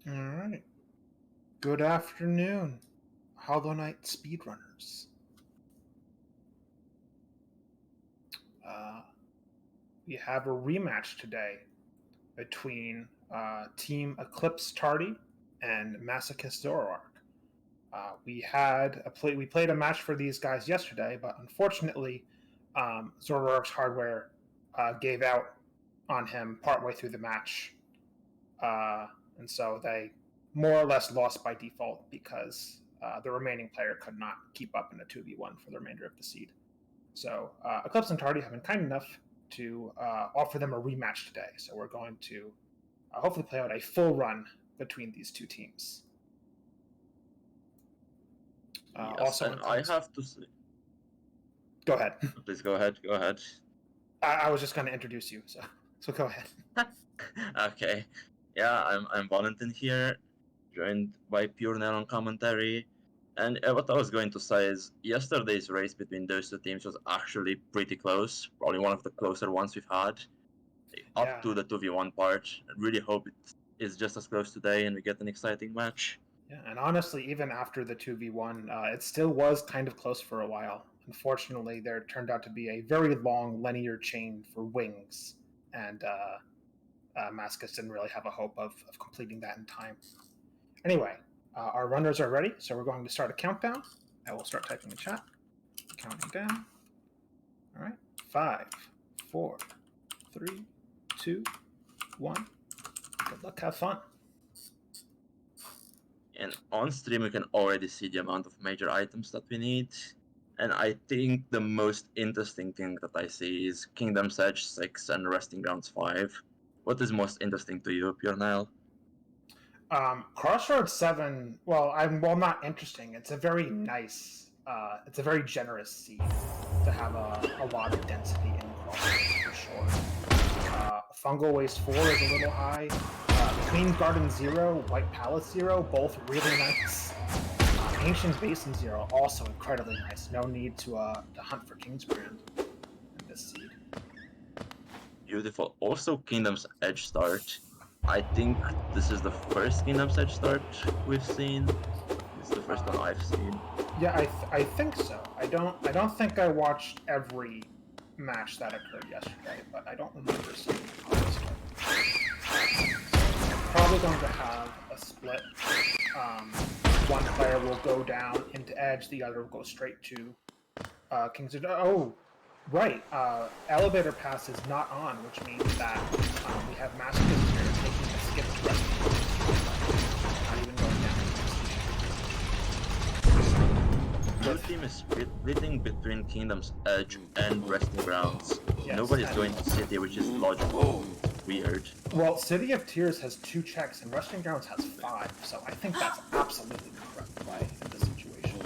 All right. Good afternoon, Hollow Knight speedrunners. Uh, we have a rematch today between Team Eclipse Tardy and Masochist Zoroark. We played a match for these guys yesterday, but unfortunately, Zoroark's hardware gave out on him partway through the match, and so they more or less lost by default because the remaining player could not keep up in a 2v1 for the remainder of the seed. So Eclipse and Tardy have been kind enough to offer them a rematch today. So we're going to hopefully play out a full run between these two teams. Yes, also, and I have to say... Go ahead. Please go ahead, go ahead. I was just going to introduce you, so go ahead. Okay. Yeah, I'm Valentin here, joined by Pure Nail on commentary. And what I was going to say is, yesterday's race between those two teams was actually pretty close, probably one of the closer ones we've had, up to the 2v1 part. I really hope it is just as close today and we get an exciting match. Yeah, and honestly, even after the 2v1, it still was kind of close for a while. Unfortunately, there turned out to be a very long linear chain for wings, and Mascus didn't really have a hope of completing that in time. Anyway, our runners are ready, so we're going to start a countdown. I will start typing in chat. Counting down. All right. 5, 4, 3, 2, 1. Good luck, have fun. And on stream, we can already see the amount of major items that we need. And I think the most interesting thing that I see is Kingdom's Edge 6 and Resting Grounds 5. What is most interesting to you, Pure Nile? Crossroads 7, well, not interesting. It's a very nice, it's a very generous seed to have a lot of density in Crossroads for sure. Fungal Waste 4 is a little high. Queen's Garden 0, White Palace 0, both really nice. Ancient Basin 0, also incredibly nice. No need to hunt for King's Brand in this seed. Beautiful. Also, Kingdom's Edge start. I think this is the first Kingdom's Edge start we've seen. It's the first one I've seen. Yeah, I think so. I don't think I watched every match that occurred yesterday, but I don't remember seeing how it started. Probably going to have a split. One player will go down into Edge, the other will go straight to King's Edge. Oh, right. Elevator Pass is not on, which means that we have Masochist here taking a skip to rest. Not even going down. Your team is splitting between Kingdom's Edge and Resting Grounds. Yes, Nobody's going to City, which is logical. Weird. Well, City of Tears has 2 checks and Resting Grounds has 5, so I think that's absolutely the correct play in this situation.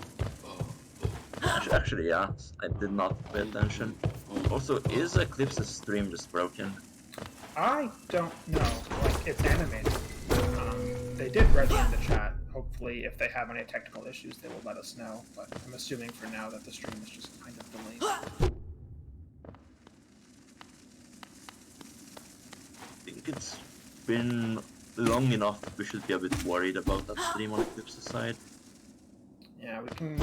Actually, yeah, I did not pay attention. Also, is Eclipse's stream just broken? I don't know. Like, it's animated. They did register in the chat. Hopefully, if they have any technical issues, they will let us know. But I'm assuming for now that the stream is just kind of delayed. I think it's been long enough that we should be a bit worried about that stream on Eclipse's side. Yeah, we can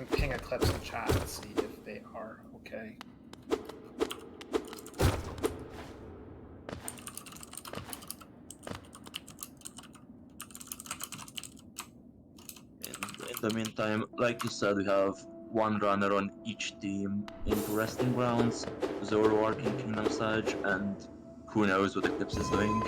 ping Eclipse in chat and see if they are okay. In the meantime, like you said, we have one runner on each team into Resting Grounds, Zoroark in Kingdom's Edge, and who knows what Eclipse is doing.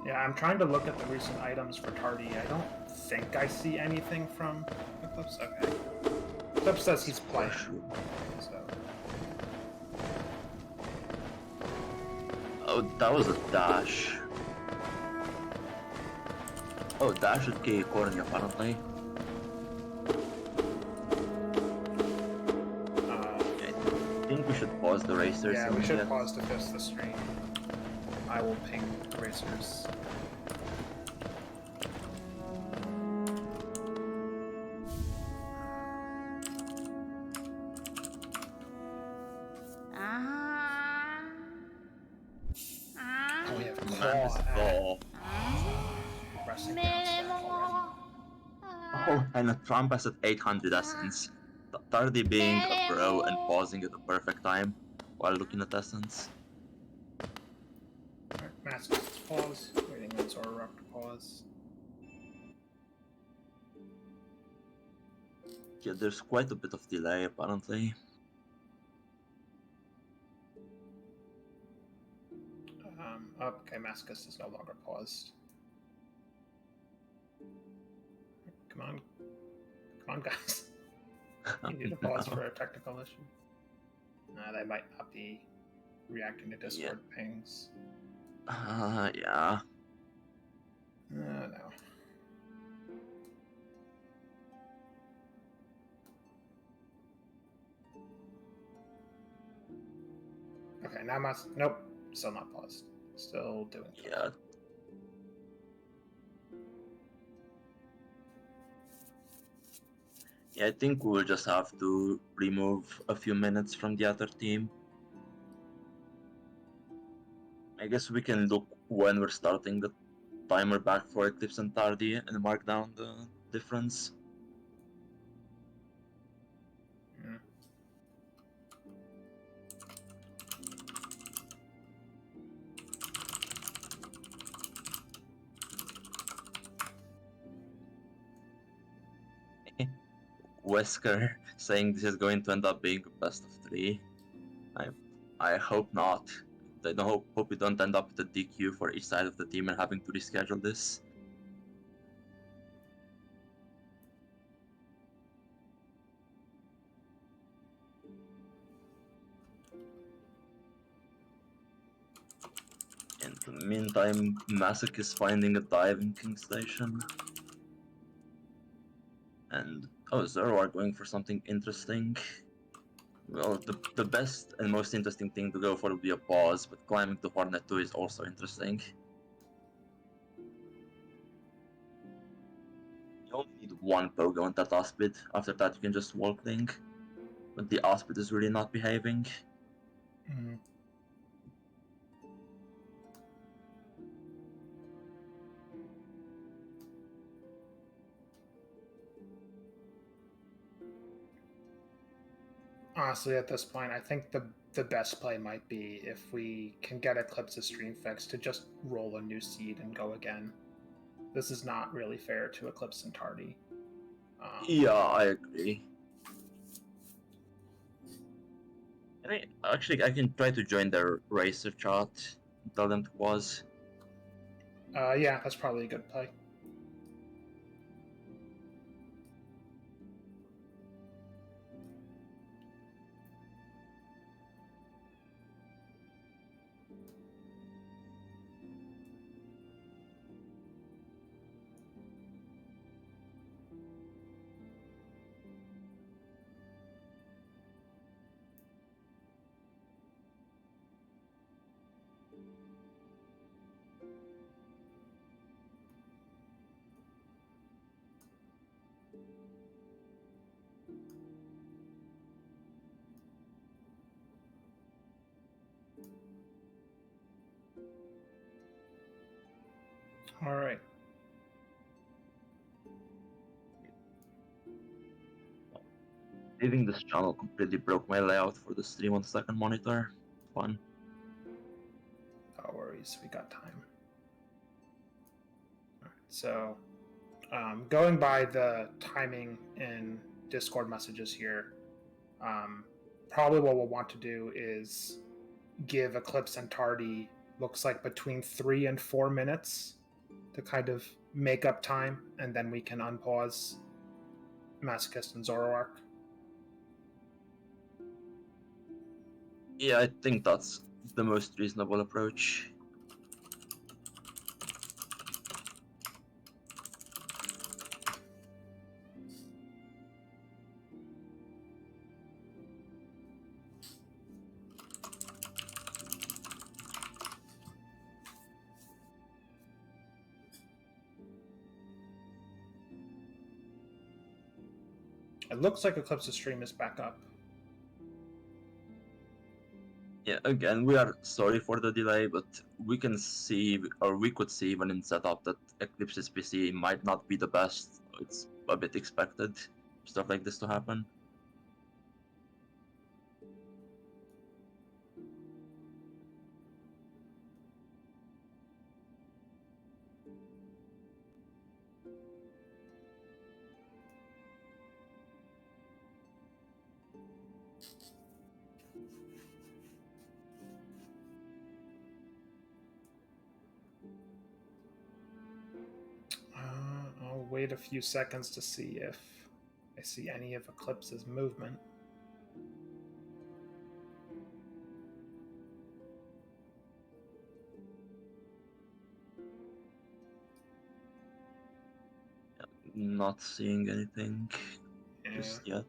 Yeah, I'm trying to look at the recent items for Tardy. I don't think I see anything from Eclipse. Okay. Eclipse says he's playing. So. Oh, that was a dash. Oh, dash at K Corny apparently. I think we should pause the racers. Yeah, we should pause to fix the stream. I will ping the racers. Oh, we have Mantis Claw. Pressing down stack already. Oh, and a Trump has at 800 essence. Tardy being a bro and pausing at the perfect time while looking at essence. Alright, Masochist pause. Waiting on Zoroark to pause. Yeah, there's quite a bit of delay apparently. Okay, Masochist is no longer paused. Come on. Come on, guys. You need to pause for a technical issue. They might not be reacting to Discord pings. Yeah. No. Okay, now nope, still not paused. Still doing fine. Yeah. Yeah, I think we'll just have to remove a few minutes from the other team. I guess we can look when we're starting the timer back for Eclipse and Tardy and mark down the difference. Yeah. Wesker saying this is going to end up being a best of 3. I hope not. I hope we don't end up with a DQ for each side of the team and having to reschedule this. In the meantime, Masochist is finding a dive in King Station. And Zoroark going for something interesting. Well, the best and most interesting thing to go for would be a pause, but climbing to Hornet 2 is also interesting. You only need one Pogo on that Aspid. After that, you can just walk link. But the Aspid is really not behaving. Mm-hmm. Honestly, at this point, I think the best play might be if we can get Eclipse's stream fix to just roll a new seed and go again. This is not really fair to Eclipse and Tardy. Yeah, I agree. Actually, I can try to join their racer chat and tell them to pause. Yeah, that's probably a good play. All right. Leaving this channel completely broke my layout for the stream on the second monitor. Fun. No worries, we got time. All right, so going by the timing in Discord messages here, probably what we'll want to do is give Eclipse and Tardy looks like between 3 and 4 minutes to kind of make up time, and then we can unpause Masochist and Zoroark. Yeah, I think that's the most reasonable approach. It looks like Eclipse's stream is back up. Yeah, again, we are sorry for the delay, but we can see, or we could see even in setup that Eclipse's PC might not be the best. It's a bit expected stuff like this to happen. I'll wait a few seconds to see if I see any of Eclipse's movement. Not seeing anything Yeah. just yet.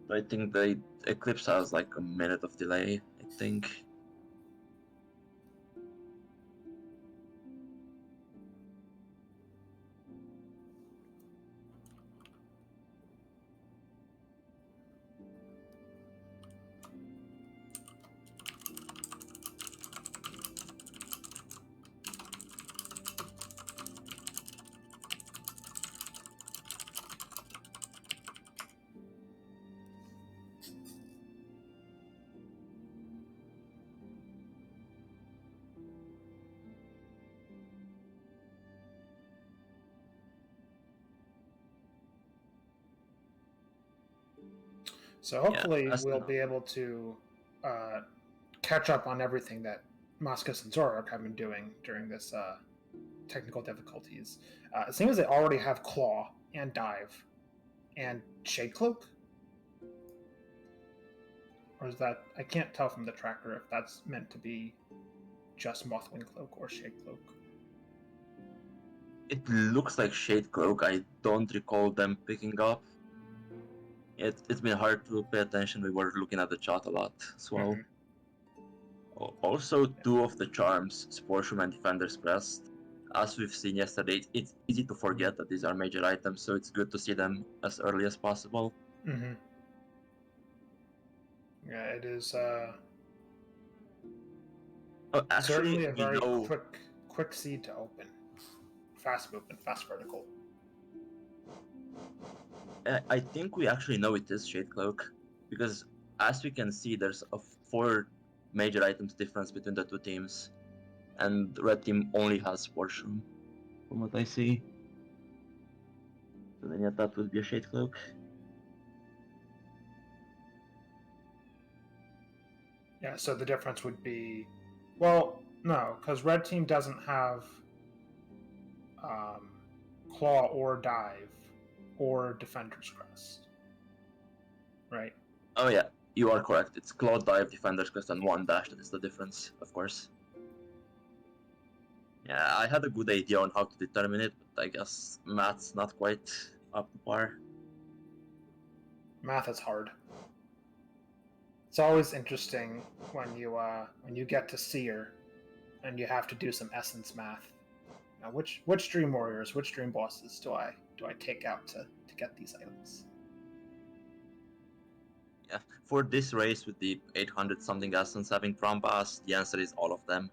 I think the Eclipse has like a minute of delay, I think. So hopefully Yeah, we'll be able to catch up on everything that Masochist and Zoroark have been doing during this technical difficulties. It seems they already have Claw and Dive and Shade Cloak. Or is that, I can't tell from the tracker if that's meant to be just Mothwing Cloak or Shade Cloak. it looks like Shade Cloak. I don't recall them picking up. It's been hard to pay attention. We were looking at the chat a lot as well. Also, two of the charms, Sportsroom and Defender's Crest. As we've seen yesterday, it's easy to forget that these are major items, so it's good to see them as early as possible. Mm-hmm. Yeah, it is certainly a very quick seed to open. Fast movement, fast vertical. I think we actually know it is Shade Cloak, because as we can see, there's a 4 major items difference between the two teams, and Red Team only has Sportsroom, from what I see. So then yeah, that would be a Shade Cloak. Yeah, so the difference would be, well, no, because Red Team doesn't have Claw or Dive or Defender's Crest, right? Oh yeah, you are correct. It's Claw, Dive, Defender's Crest, and 1 dash. That is the difference, of course. Yeah, I had a good idea on how to determine it, but I guess math's not quite up to par. Math is hard. It's always interesting when you get to Seer and you have to do some essence math. Now, which Dream Warriors, which Dream Bosses do I take out to get these items? Yeah, for this race with the 800 something essence having Prom Pass, the answer is all of them.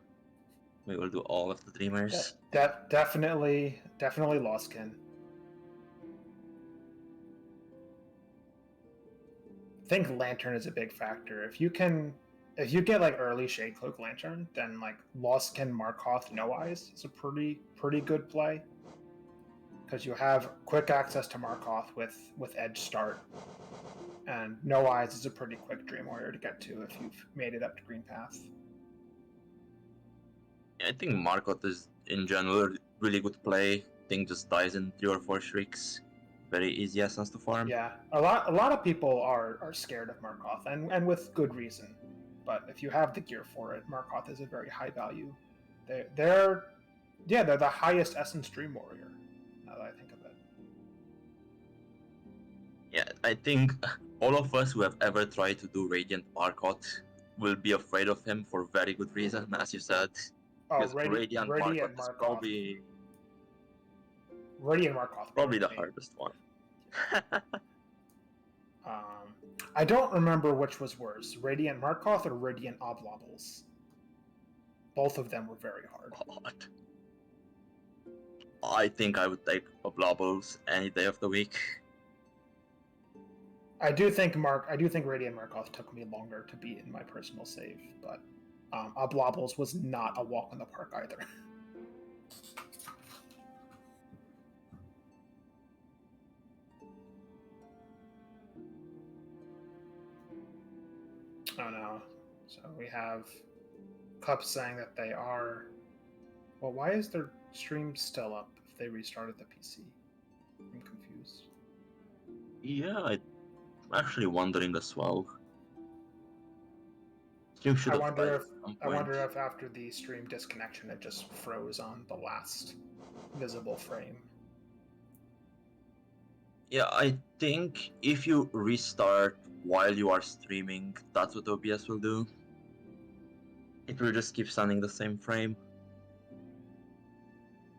We will do all of the Dreamers. Definitely Lostkin. I think Lantern is a big factor. If you get like early Shade Cloak Lantern, then like Lostkin Markoth No Eyes is a pretty good play. Because you have quick access to Markoth with Edge Start. And No Eyes is a pretty quick Dream Warrior to get to if you've made it up to Green Path. I think Markoth is in general really good play. Thing just dies in 3 or 4 shrieks. Very easy essence to farm. Yeah, a lot of people are scared of Markoth, and with good reason. But if you have the gear for it, Markoth is a very high value. They're the highest essence Dream Warrior. Now that I think of it. Yeah, I think all of us who have ever tried to do Radiant Markoth will be afraid of him for very good reason, as you said. Oh, Because Radiant Markoth is probably Radiant Markoth the hardest one. I don't remember which was worse, Radiant Markoth or Radiant Oblobbles. Both of them were very hard. God. I think I would take Oblobbles any day of the week. I do think Radiant Markoth took me longer to beat in my personal save, but Oblobbles was not a walk in the park either. Oh no. So we have Cup saying that they are... Well, why is their stream still up if they restarted the PC? I'm confused. Yeah, I'm actually wondering as well. Stream should I have wonder died at some point. if after the stream disconnection it just froze on the last visible frame. Yeah, I think if you restart while you are streaming, that's what OBS will do. It will just keep sending the same frame.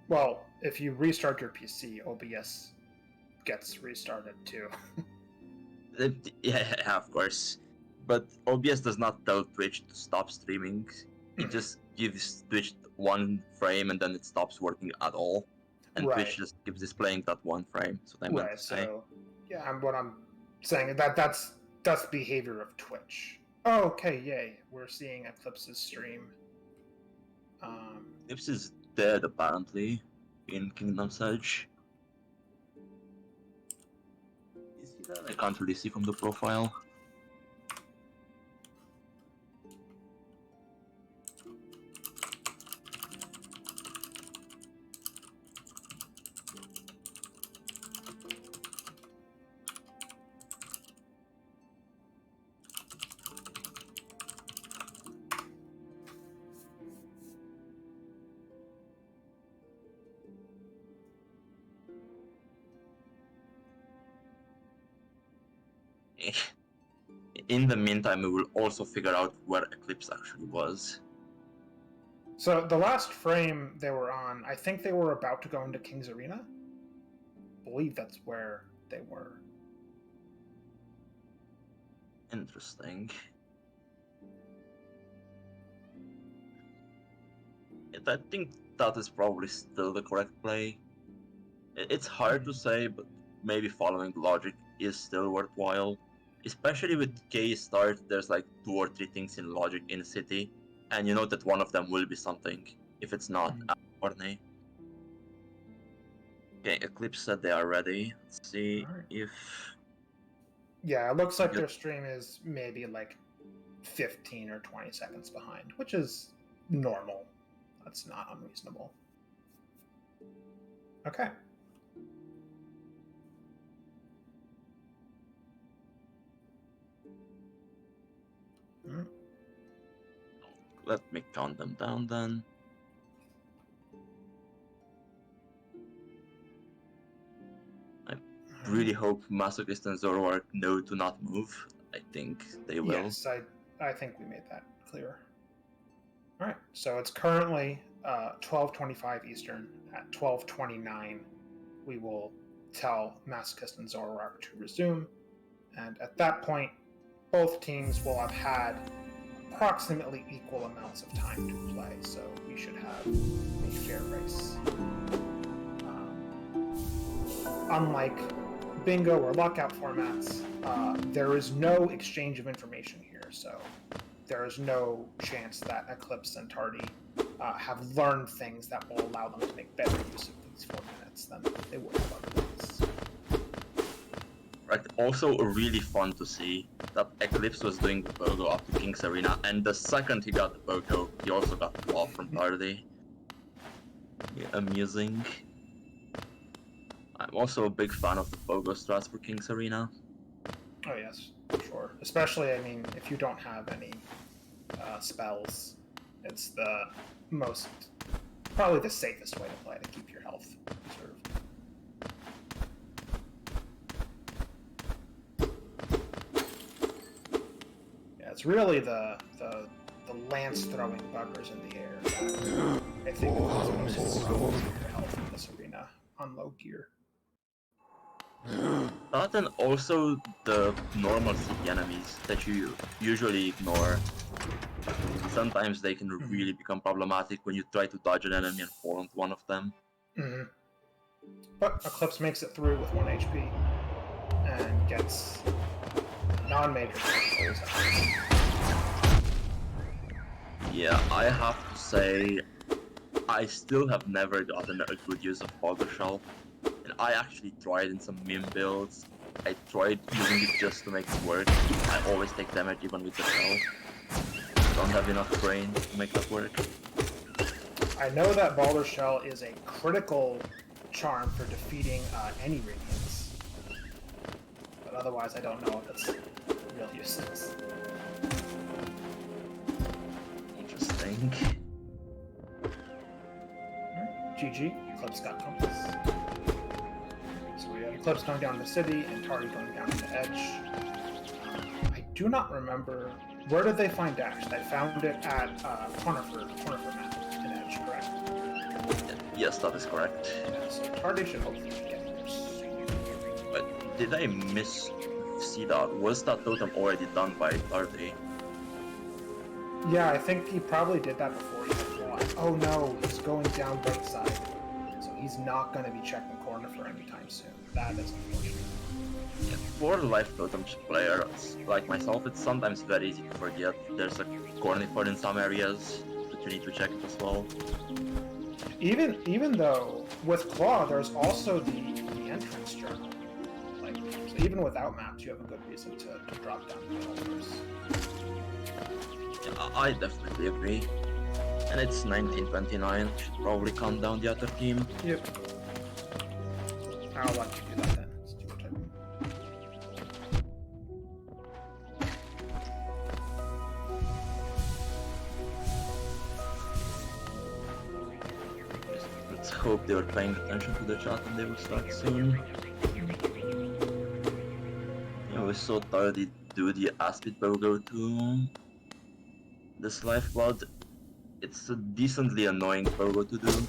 Well, if you restart your PC, OBS gets restarted too. Yeah, of course. But OBS does not tell Twitch to stop streaming. It just gives Twitch one frame and then it stops working at all. And Right. Twitch just keeps displaying that one frame. That's what I meant to say. So yeah, what I'm saying that's behavior of Twitch. Oh, okay, yay. We're seeing Eclipse's stream. Eclipse is dead apparently in Kingdom's Edge. Is he dead? I can't really see from the profile. In the meantime, we will also figure out where Eclipse actually was. So the last frame they were on, I think they were about to go into King's Arena. I believe that's where they were. Interesting. I think that is probably still the correct play. It's hard to say, but maybe following logic is still worthwhile. Especially with K start, there's like 2 or 3 things in logic in city, and you know that one of them will be something, if it's not Orne. Okay, Eclipse said they are ready. Let's see if... Yeah, it looks like their stream is maybe like 15 or 20 seconds behind, which is normal. That's not unreasonable. Okay. Let me count them down then. I really hope Masochist and Zoroark know to not move. I think they will. Yes, I think we made that clear. All right, so it's currently 12:25 Eastern. At 12:29, we will tell Masochist and Zoroark to resume, and at that point, both teams will have had approximately equal amounts of time to play, so we should have a fair race. Unlike bingo or lockout formats, there is no exchange of information here, so there is no chance that Eclipse and Tardy have learned things that will allow them to make better use of these 4 minutes than they would have otherwise. Right, also really fun to see that Eclipse was doing the BOGO up to King's Arena, and the second he got the BOGO, he also got the wall from Tardy. Yeah, amusing. I'm also a big fan of the BOGO strats for King's Arena. Oh yes, sure. Especially, I mean, if you don't have any spells, it's the most, probably the safest way to play to keep your health preserved. Yeah, it's really the lance throwing buggers in the air that I think is most important for your health in this arena on low gear. That and also the normal city enemies that you usually ignore. Sometimes they can really become problematic when you try to dodge an enemy and fall onto one of them. Mm-hmm. But Eclipse makes it through with 1 HP and gets non-major kills. Yeah, I have to say, I still have never gotten a good use of Boulder Shell. And I actually tried in some meme builds. I tried using it just to make it work. I always take damage even with the shell. Don't have enough brain to make that work. I know that Balder Shell is a critical charm for defeating any Radiants. But otherwise, I don't know if it's real useless. Interesting. GG, Eclipse got Compass. So we have Eclipse going down the city and Tardy going down to the edge. I do not remember, where did they find Dash? They found it at Cornifer map in Edge, correct? Yes, that is correct. Yeah, so Tardy should hopefully get there soon. But did I see that? Was that totem already done by Tardy? Yeah, I think he probably did that before he had Claw. Oh no, he's going down right side. So he's not going to be checking Cornifer anytime soon. That is unfortunate. Yeah, for life totems players like myself, it's sometimes very easy to forget there's a Cornifer in some areas, but you need to check it as well. Even though with Claw, there's also the entrance journal. Like, so even without maps, you have a good reason to drop down the Cornifers. Yeah, I definitely agree. And it's 1929, should probably calm down the other team. Yep. I'll let you do that then. It's too much typing. Let's hope they were paying attention to the chat and they will start soon. Yeah, we saw Tardy do the Aspid Pogo to this Lifeblood. It's a decently annoying Pogo to do.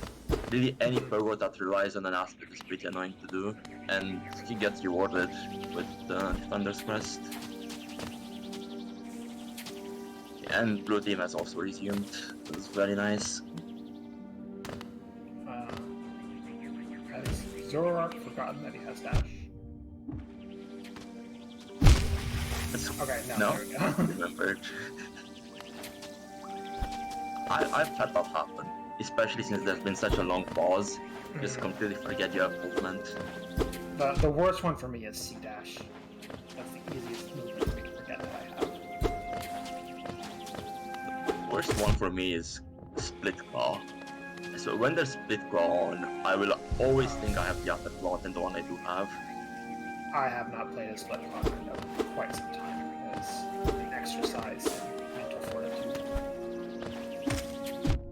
Really, any Pogo that relies on an Aspid is pretty annoying to do, and he gets rewarded with the Defender's Crest. And Blue Team has also resumed. That's very nice. Has Zoroark forgotten that he has dash? Okay, no, there we go. Remembered. I've had that happen, especially since there's been such a long pause. Just completely forget you have movement. The worst one for me is C dash. That's the easiest movement for me to forget that I have. The worst one for me is Split Claw. So when there's Split Claw on, I will always think I have the upper claw than the one I do have. I have not played a Split Claw in quite some time because the exercise and mental fortitude.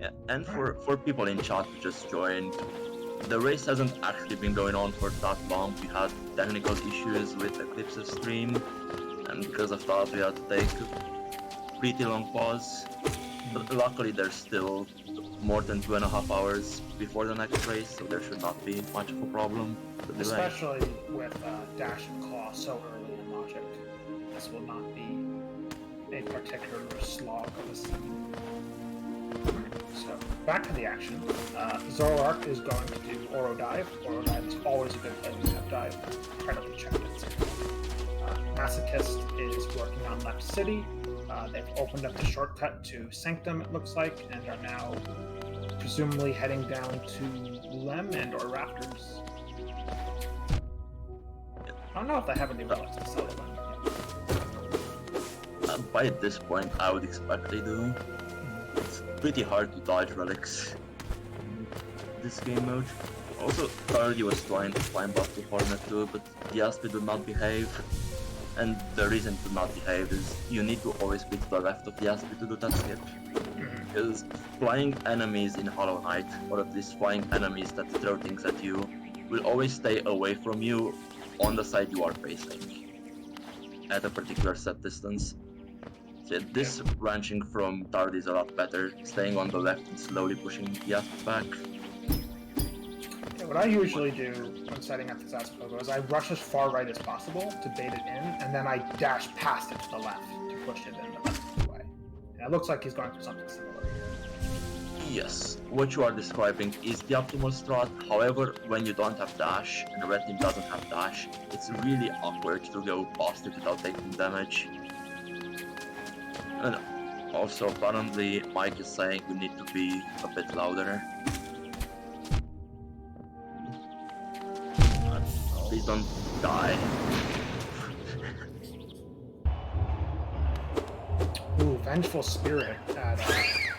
Yeah, and for people in chat who just joined, the race hasn't actually been going on for that long. We had technical issues with Eclipse's stream, and because of that we had to take a pretty long pause. But luckily there's still more than 2.5 hours before the next race, so there should not be much of a problem. Especially with Dash and Claw so early in Logic. This will not be a particular slog of a scene. So, back to the action. Zoroark is going to do Oro Dive. Oro Dive is always a good play when you have dive. Incredibly checked it. Masochist is working on Left City. They've opened up the shortcut to Sanctum, it looks like, and are now presumably heading down to Lem and or Rafters. I don't know if they have any relics to sell to Lem. By this point, I would expect they do. It's pretty hard to dodge relics in this game mode. Also, Tardy was trying to climb up to Hornet too, but the Aspid did not behave. And the reason to not behave is you need to always be to the left of the Aspid to do that skip. Because flying enemies in Hollow Knight, or at least flying enemies that throw things at you, will always stay away from you on the side you are facing at a particular set distance. So this branching from Tardy is a lot better, staying on the left and slowly pushing the Aspid back. So what I usually do when setting up this Aspogo is I rush as far right as possible to bait it in, and then I dash past it to the left to push it in the rest of the way. And it looks like he's going for something similar here. Yes, what you are describing is the optimal strat. However, when you don't have dash and the red team doesn't have dash, it's really awkward to go past it without taking damage. And also, apparently, Mike is saying we need to be a bit louder. Please don't die. Ooh, Vengeful Spirit at that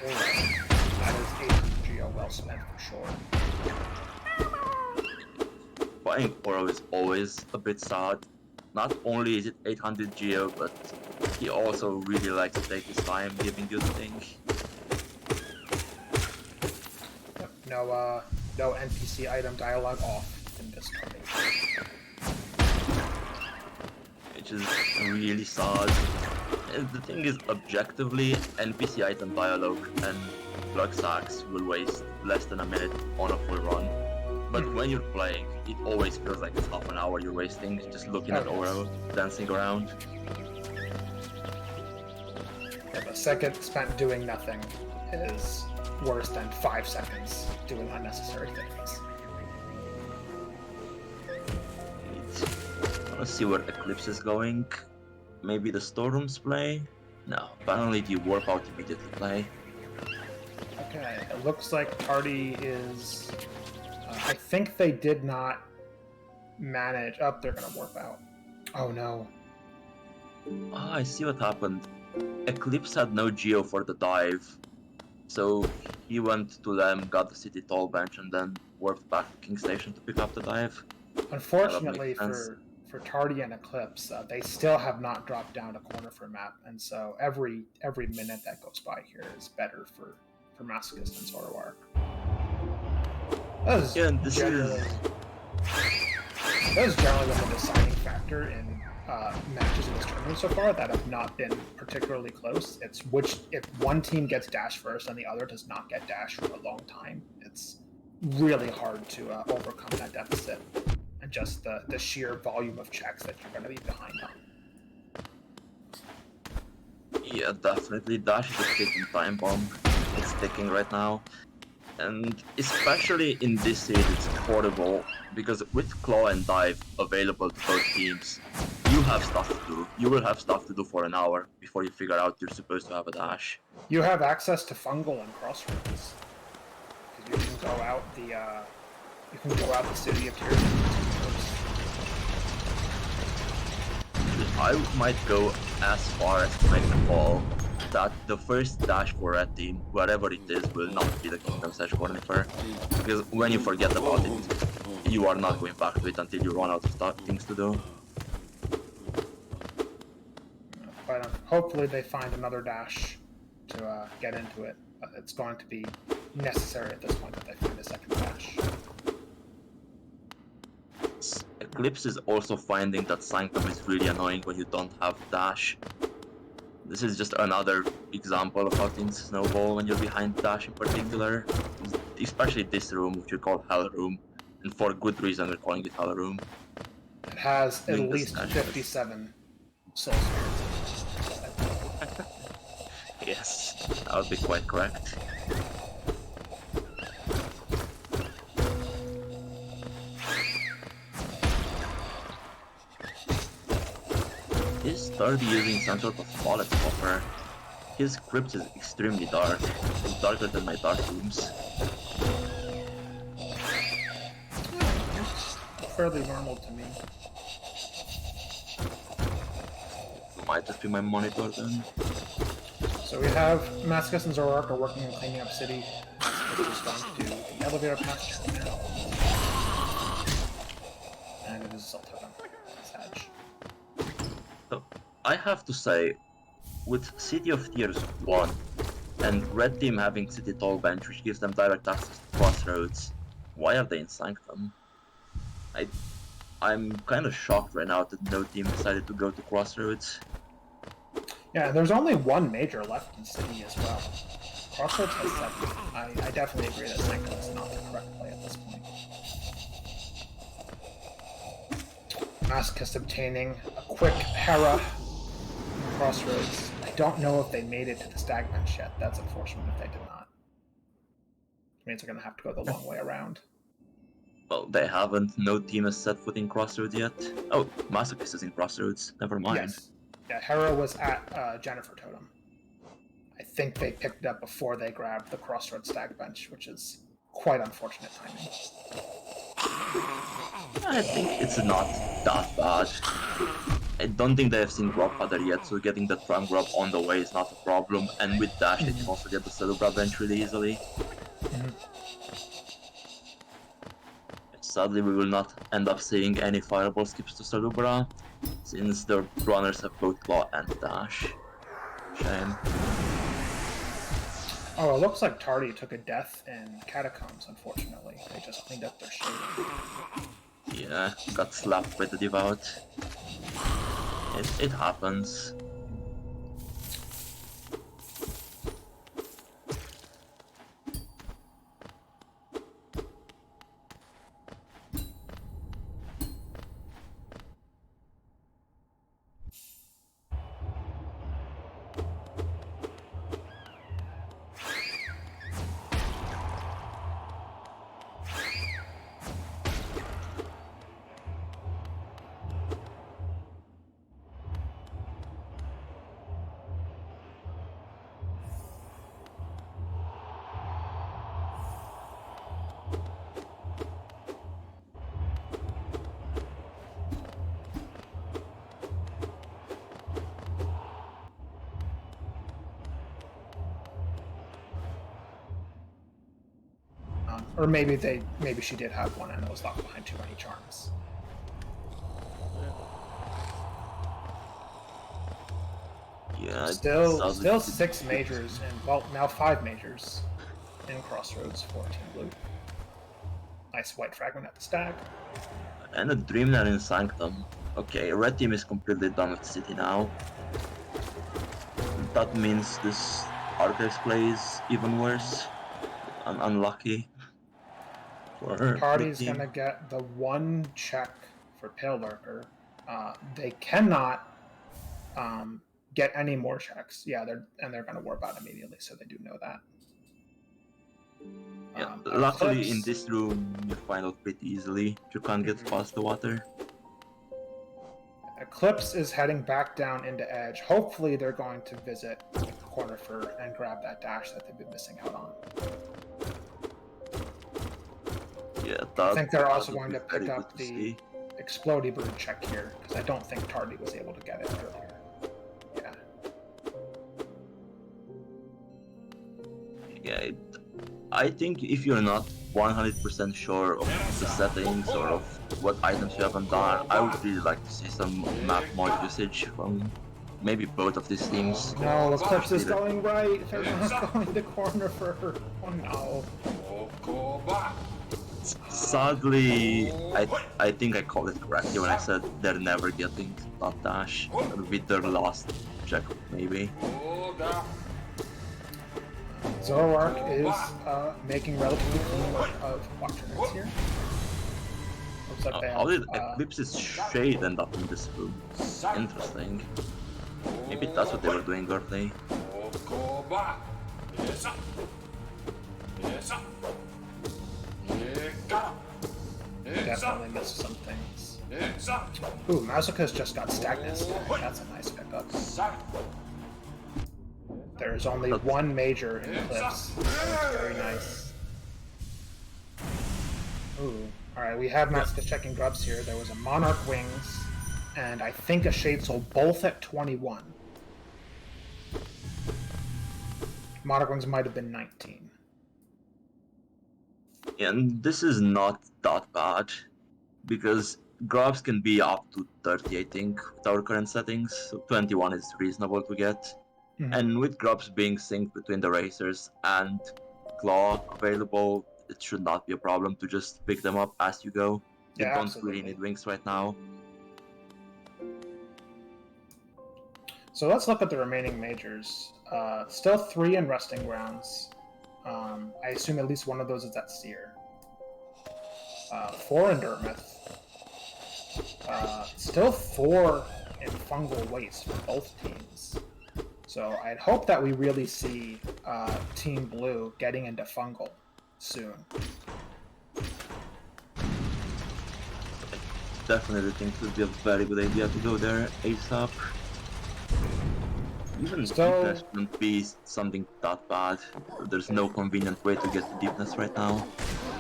is 800 Geo well spent for sure. Buying Oro is always a bit sad. Not only is it 800 Geo, but he also really likes to take his time giving you the thing. Yep, no NPC item dialogue off in this party. Which is really sad. And the thing is, objectively, NPC item dialogue and plug sacks will waste less than a minute on a full run. But when you're playing, it always feels like it's half an hour you're wasting just looking at Oro dancing around. Yeah, the second spent doing nothing is worse than 5 seconds doing unnecessary things. Let's see where Eclipse is going. Maybe the Storms play? No, apparently the Warp Out immediately play. Okay, it looks like Tardy is... I think they did not manage... Oh, they're gonna warp out. Oh no. Ah, I see what happened. Eclipse had no Geo for the dive, so he went to them, got the City Tall Bench, and then warped back to King Station to pick up the dive. Unfortunately for Tardy and Eclipse, they still have not dropped down a corner for map, and so every minute that goes by here is better for Masochist and Zoroark. That is generally the deciding factor in matches in this tournament so far that have not been particularly close. It's if one team gets dash first and the other does not get dash for a long time, it's really hard to overcome that deficit and just the sheer volume of checks that you're going to be behind on. Yeah, definitely. Dash is a ticking time bomb. It's ticking right now. And especially in this series, it's horrible because with Claw and Dive available to both teams, you have stuff to do. You will have stuff to do for an hour before you figure out you're supposed to have a dash. You have access to Fungal and Crossroads. You can go out the city of Tears. I might go as far as to make the call that the first dash for Red Team, wherever it is, will not be the Kingdom's Edge Cornifer. Because when you forget about it, you are not going back to it until you run out of things to do. But hopefully they find another dash to get into it. It's going to be necessary at this point that they find a second dash. Eclipse is also finding that Sanctum is really annoying when you don't have dash. This is just another example of how things snowball when you're behind dash in particular. Especially this room, which we call Hell Room. And for good reason we're calling it Hell Room. It has at least 57 soul spirits. Yes, that would be quite correct. Is Tardy using some sort of wallet buffer? His crypt is extremely dark. It's darker than my dark rooms. Fairly normal to me. Might just be my monitor then. So we have Masochist and Zoroark are working on cleaning up city. We're just going to do the elevator passage right now. And it is Zoltan. Sag. So, I have to say, with City of Tears 1, and Red Team having City Tall Bench, which gives them direct access to Crossroads, why are they in Sanctum? I'm kind of shocked right now that no team decided to go to Crossroads. Yeah, there's only one major left in City as well. Crossroads has 7. I definitely agree that Sanctum is not the correct play at this point. Masochist obtaining a quick Hera from Crossroads. I don't know if they made it to the stag bench yet. That's unfortunate if they did not. It means they're going to have to go the long way around. Well, they haven't. No team has set foot in Crossroads yet. Oh, Masochist is in Crossroads. Never mind. Yes. Yeah, Hera was at Jennifer Totem. I think they picked it up before they grabbed the Crossroads stag bench, which is quite unfortunate timing. I think it's not that bad. I don't think they have seen Grub Father yet, so getting the Prime Grub on the way is not a problem, and with Dash they can also get the Celebra bench really easily. Sadly, we will not end up seeing any Fireball skips to Celebra, since the runners have both Claw and Dash. Shame. Oh, it looks like Tardy took a death in Catacombs, unfortunately. They just cleaned up their shading. Yeah, got slapped by the Devout. It happens. Or maybe she did have one and it was locked behind too many charms. Yeah, still 6 majors and well now 5 majors in Crossroads for Team Blue. Nice white fragment at the stag. And a Dreamner in Sanctum. Okay, red team is completely done with City now. That means this Archives play is even worse. Unlucky. Tardy's gonna get the 1 check for Pale Lurker. They cannot get any more checks. Yeah, they're gonna warp out immediately, so they do know that. Yeah, luckily Eclipse, in this room you find out pretty easily. You can't get past the water. Eclipse is heading back down into Edge. Hopefully they're going to visit Cornifer and grab that dash that they've been missing out on. Yeah, I think they're also going to pick up the Explodey Bird check here, because I don't think Tardy was able to get it earlier. Yeah, I think if you're not 100% sure of the settings or of what items you haven't done, I would really like to see some map mod usage from maybe both of these teams. No, Eclipse is going right. They're not going to corner for her. Oh no. Sadly, I think I called it correctly when I said they're never getting that dash with their last check, maybe. Zoroark is making relatively clean work of Watchernets here. Looks like they have, how did Eclipse's shade end up in this room? Interesting. Maybe that's what they were doing early. Definitely missed some things. Ooh, Masochist just got stagnant. That's a nice pickup. There's only 1 major in Eclipse. That's very nice. Ooh. Alright, we have Masochist checking grubs here. There was a Monarch Wings, and I think a Shade Soul, both at 21. Monarch Wings might have been 19. And this is not that bad, because grubs can be up to 30, I think, with our current settings. So 21 is reasonable to get. And with grubs being synced between the racers and claw available, it should not be a problem to just pick them up as you go. You don't really need wings right now. So let's look at the remaining majors. Still 3 in Resting Grounds. I assume at least one of those is at Seer. 4 in Dirtmouth. Still 4 in fungal waste for both teams. So I'd hope that we really see Team Blue getting into fungal soon. Definitely think it would be a very good idea to go there ASAP. Even deepness wouldn't be something that bad. There's no convenient way to get to deepness right now.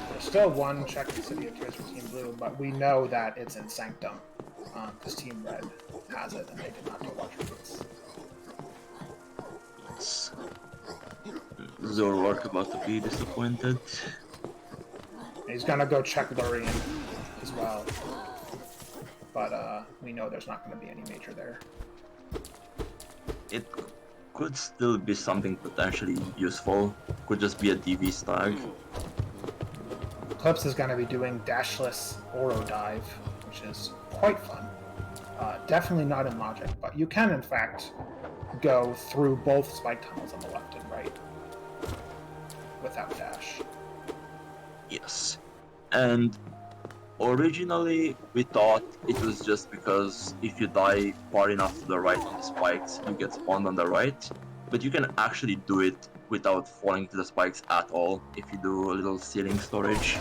There's still one check the city of tiers for Team Blue, but we know that it's in Sanctum, because Team Red has it and they did not do watch roots. Zoroark about to be disappointed. He's gonna go check Lurian as well, but we know there's not going to be any major there. It could still be something potentially useful. Could just be a DV stag. Eclipse is going to be doing dashless Oro Dive, which is quite fun. Definitely not in Logic, but you can in fact go through both spike tunnels on the left and right without dash. Yes. And originally we thought it was just because if you die far enough to the right on the spikes, you get spawned on the right. But you can actually do it without falling to the spikes at all if you do a little ceiling storage.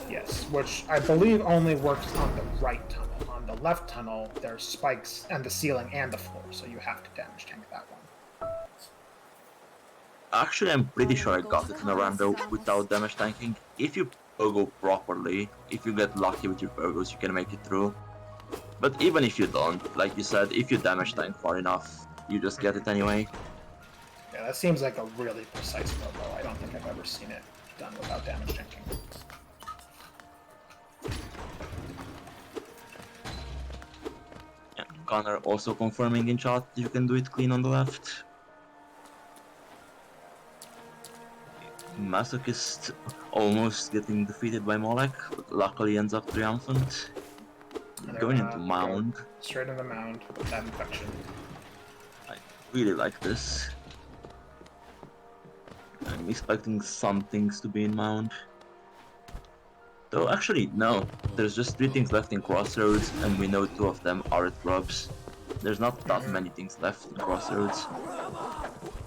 Yes, which I believe only works on the right tunnel. On the left tunnel, there's spikes and the ceiling and the floor, so you have to damage tank that one. Actually, I'm pretty sure I got it in a rando without damage tanking. If you pogo properly, if you get lucky with your pogos, you can make it through. But even if you don't, like you said, if you damage tank far enough, you just get it anyway. Yeah, that seems like a really precise pogo. I don't think I've ever seen it done without damage tanking. Yeah, Connor also confirming in chat you can do it clean on the left. Masochist almost getting defeated by Molek, but luckily ends up triumphant. Going into Mound. Straight into Mound with that infection. I really like this. I'm expecting some things to be in Mound. Though actually, no. There's just 3 things left in Crossroads, and we know 2 of them are at Grubs. There's not that many things left in Crossroads.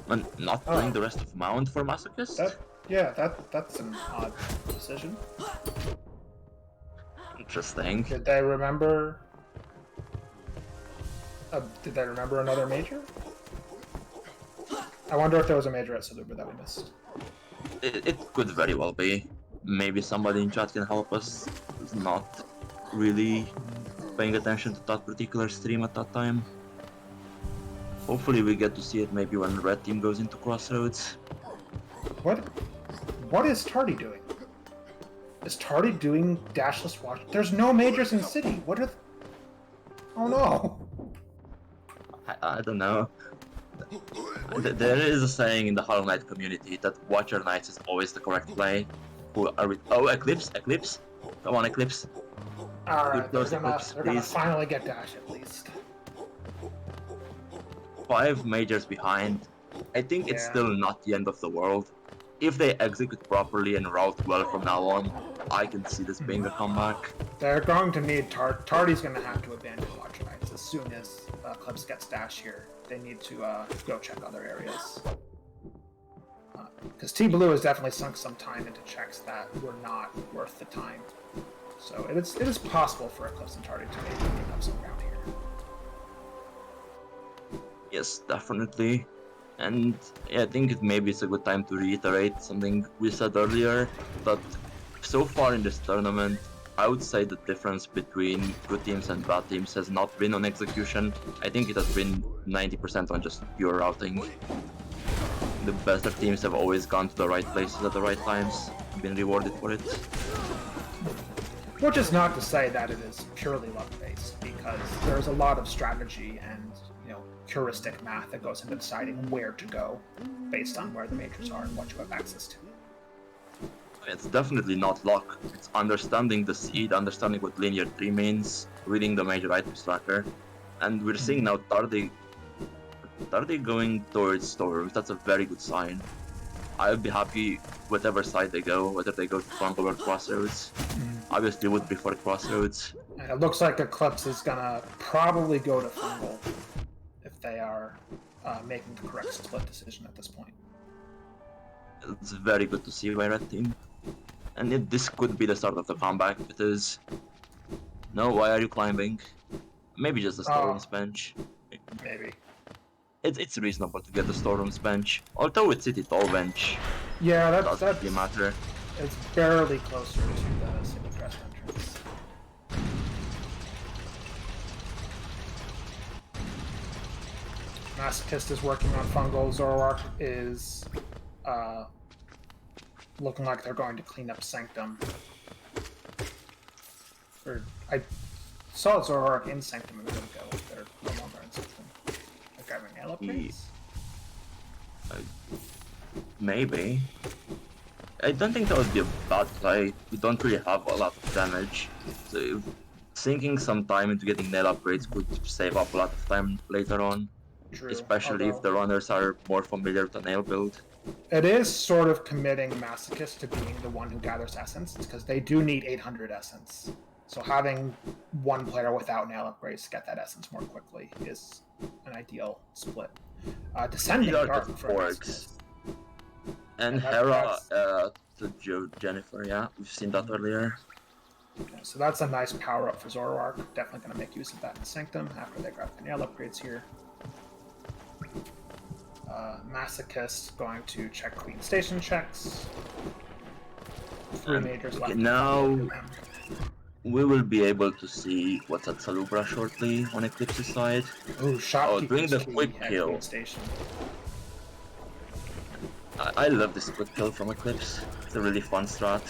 And not doing the rest of Mound for Masochist? That's an odd decision. Interesting. Did they remember? Did they remember another major? I wonder if there was a major at Saluba that we missed. It could very well be. Maybe somebody in chat can help us. Who's not really paying attention to that particular stream at that time. Hopefully we get to see it maybe when Red Team goes into Crossroads. What is Tardy doing? Is Tardy doing dashless watch? There's no majors in City. What are? Oh no! I don't know. There is a saying in the Hollow Knight community that Watcher Knights is always the correct play. Who are we? Oh, Eclipse! Eclipse! Come on, Eclipse! Alright, they're gonna finally get dash at least. 5 majors behind. I think it's still not the end of the world. If they execute properly and route well from now on, I can see this being a comeback. They're going to need Tardy's going to have to abandon Watcher Knights as soon as Eclipse gets dash here. They need to go check other areas. Because Team Blue has definitely sunk some time into checks that were not worth the time. So it is possible for Eclipse and Tardy to maybe pick up some ground here. Yes, definitely. And yeah, I think maybe it's a good time to reiterate something we said earlier, that so far in this tournament, I would say the difference between good teams and bad teams has not been on execution. I think it has been 90% on just pure routing. The better teams have always gone to the right places at the right times, and been rewarded for it. Which is not to say that it is purely luck-based, because there's a lot of strategy and heuristic math that goes into deciding where to go based on where the majors are and what you have access to. It's definitely not luck. It's understanding the seed, understanding what linear 3 means, reading the major items tracker. And we're seeing now Tardy going towards Storms. That's a very good sign. I'll be happy whatever side they go, whether they go to Fungal or Crossroads. Obviously would prefer Crossroads. It looks like Eclipse is gonna probably go to Fungal if they are making the correct split decision at this point. It's very good to see by Red Team. And this could be the start of the comeback, because... No, why are you climbing? Maybe just the Storm's bench. Maybe. It's reasonable to get the Storm's bench, although it's City Tall bench. Yeah, that's Doesn't really matter. It's barely closer to the single dress entrance. Masochist is working on Fungal. Zoroark is looking like they're going to clean up Sanctum. Or I saw Zoroark in Sanctum a minute ago. They're no longer in Sanctum. They're grabbing nail upgrades. Maybe. I don't think that would be a bad play. We don't really have a lot of damage. So sinking some time into getting nail upgrades could save up a lot of time later on. True. Especially if the runners are more familiar with the nail build. It is sort of committing Masochist to being the one who gathers essence, because they do need 800 essence. So having one player without nail upgrades to get that essence more quickly is an ideal split. Descending Dark for Masochist. And Hera to Jennifer, yeah, we've seen that earlier. Okay, so that's a nice power up for Zoroark. Definitely going to make use of that in Sanctum after they grab the nail upgrades here. Masochist going to check Queen Station checks. 3 majors left. Now we will be able to see what's at Salubra shortly on Eclipse's side. Oh, doing the quick kill. I love this quick kill from Eclipse. It's a really fun strat.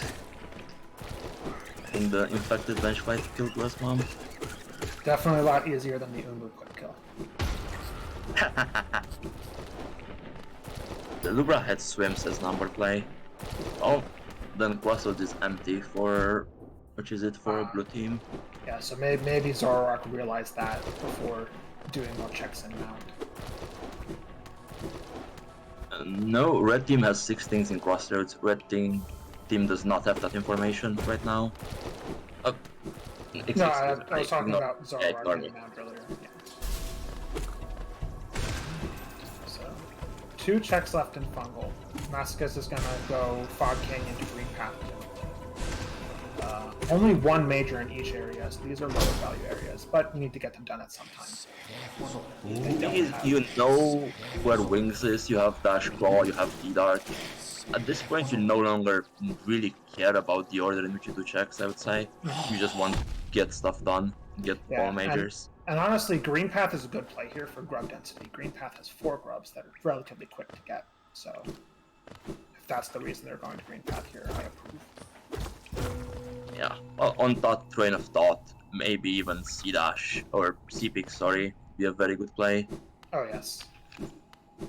In the infected bench fight to kill Glass Mom. Definitely a lot easier than the Umu quick kill. The Lubra head swims as number play. Oh, then Quassos is empty for... Which is it for blue team? Yeah, so maybe Zoroark realized that before doing more checks in round. No, red team has 6 things in crossroads. Red team does not have that information right now. No, I was talking about Zoroark in round earlier. Yeah. So, 2 checks left in Fungal. Masochist is going to go Fog King into Green Path. Only 1 major in each area, so these are lower value areas, but you need to get them done at some time. You know where Wings is, you have Dash Claw, you have D-Dart. At this point, you no longer really care about the order in which you do checks, I would say. You just want to get stuff done, get all majors. And honestly, Green Path is a good play here for grub density. Green Path has 4 grubs that are relatively quick to get, so if that's the reason they're going to Green Path here, I approve. Yeah, well, on that train of thought, maybe even C-Dash, or C-Pix, sorry, be a very good play. Oh yes.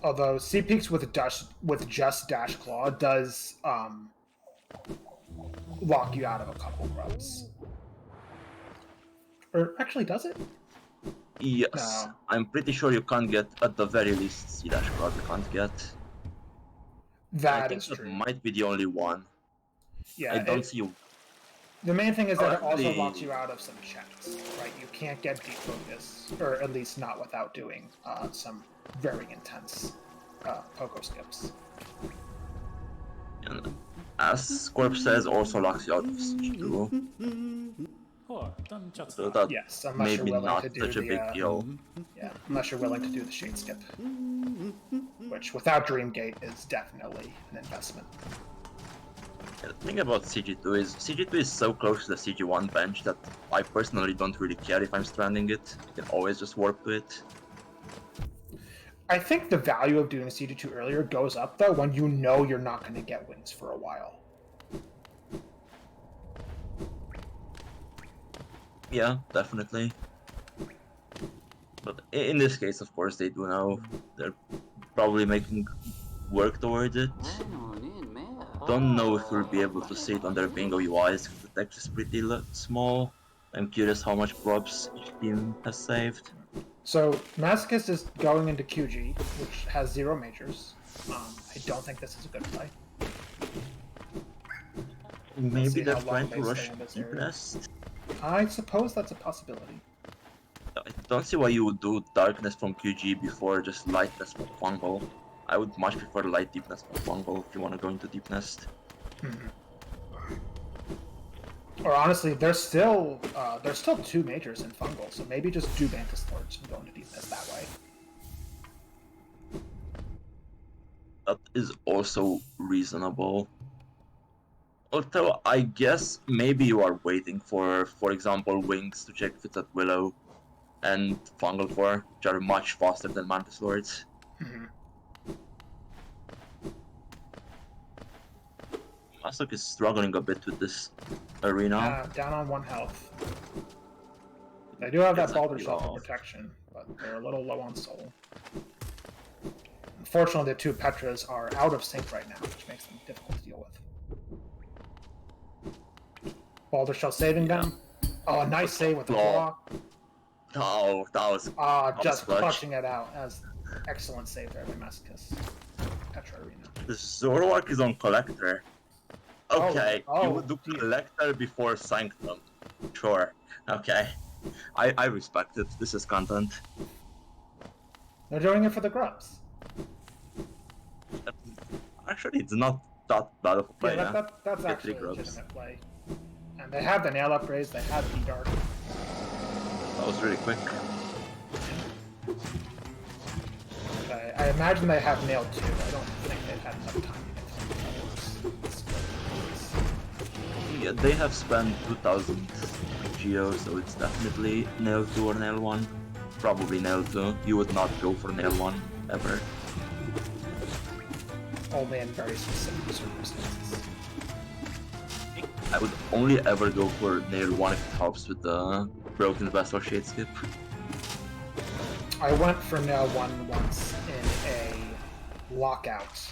Although C-Pix with just Dash Claw does lock you out of a couple grubs. Or actually, does it? Yes, No. I'm pretty sure you can't get, at the very least, C-Dash grub you can't get. That I think is that true. might be the only one. Yeah, I don't see you. The main thing is that it also locks you out of some checks, right? You can't get deep focus, or at least not without doing some very intense pogo skips. And as Scorp says, also locks you out of CG2. So that yes, unless maybe you're willing not to do such a big deal. Yeah, unless you're willing to do the shade skip, which without Dreamgate is definitely an investment. The thing about CG2 is so close to the CG1 bench that I personally don't really care if I'm stranding it. I can always just warp to it. I think the value of doing CG2 earlier goes up though when you know you're not going to get wings for a while. Yeah, definitely. But in this case, of course, they do know. They're probably making work towards it. Don't know if we'll be able to see it on their bingo UIs because the text is pretty small. I'm curious how much props each team has saved. So Masochist is going into QG, which has 0 majors. I don't think this is a good play. Maybe see they're how long trying they to stay rush in this Deep area. Nest. I suppose that's a possibility. I don't see why you would do Darkness from QG before just Lightness from Fungal. I would much prefer Light Deepness from Fungal if you want to go into Deep Nest. Or honestly, there's still 2 majors in Fungal, so maybe just do Mantis Lords and go into Deepness that way. That is also reasonable. Although I guess maybe you are waiting for example, Wings to check if it's at Willow, and Fungal Core, which are much faster than Mantis Lords. Masochist is struggling a bit with this arena. Down on 1 health. They do have that Exactly Balder Shell for protection, but they're a little low on soul. Unfortunately, the 2 Petras are out of sync right now, which makes them difficult to deal with. Balder Shell saving them. Oh, a nice save with the claw. Oh, that was just clutch. clutching it out. As excellent save there by Masochist. Petra Arena. The Zoroark is on Collector. Okay, you would do Collector before Sanctum. Sure. Okay. I respect it. This is content. They're doing it for the grubs. Actually, it's not that bad of a play. Yeah, that's actually a legitimate play. And they have the nail upgrades, they have D-Dark. That was really quick. I imagine they have nail too. I don't think they've had enough time to get Yeah, they have spent 2,000 Geo, so it's definitely nail 2 or nail 1. Probably nail 2. You would not go for nail 1 ever. Only in very specific circumstances. I would only ever go for nail 1 if it helps with the broken vessel shade skip. I went for nail 1 once in a lockout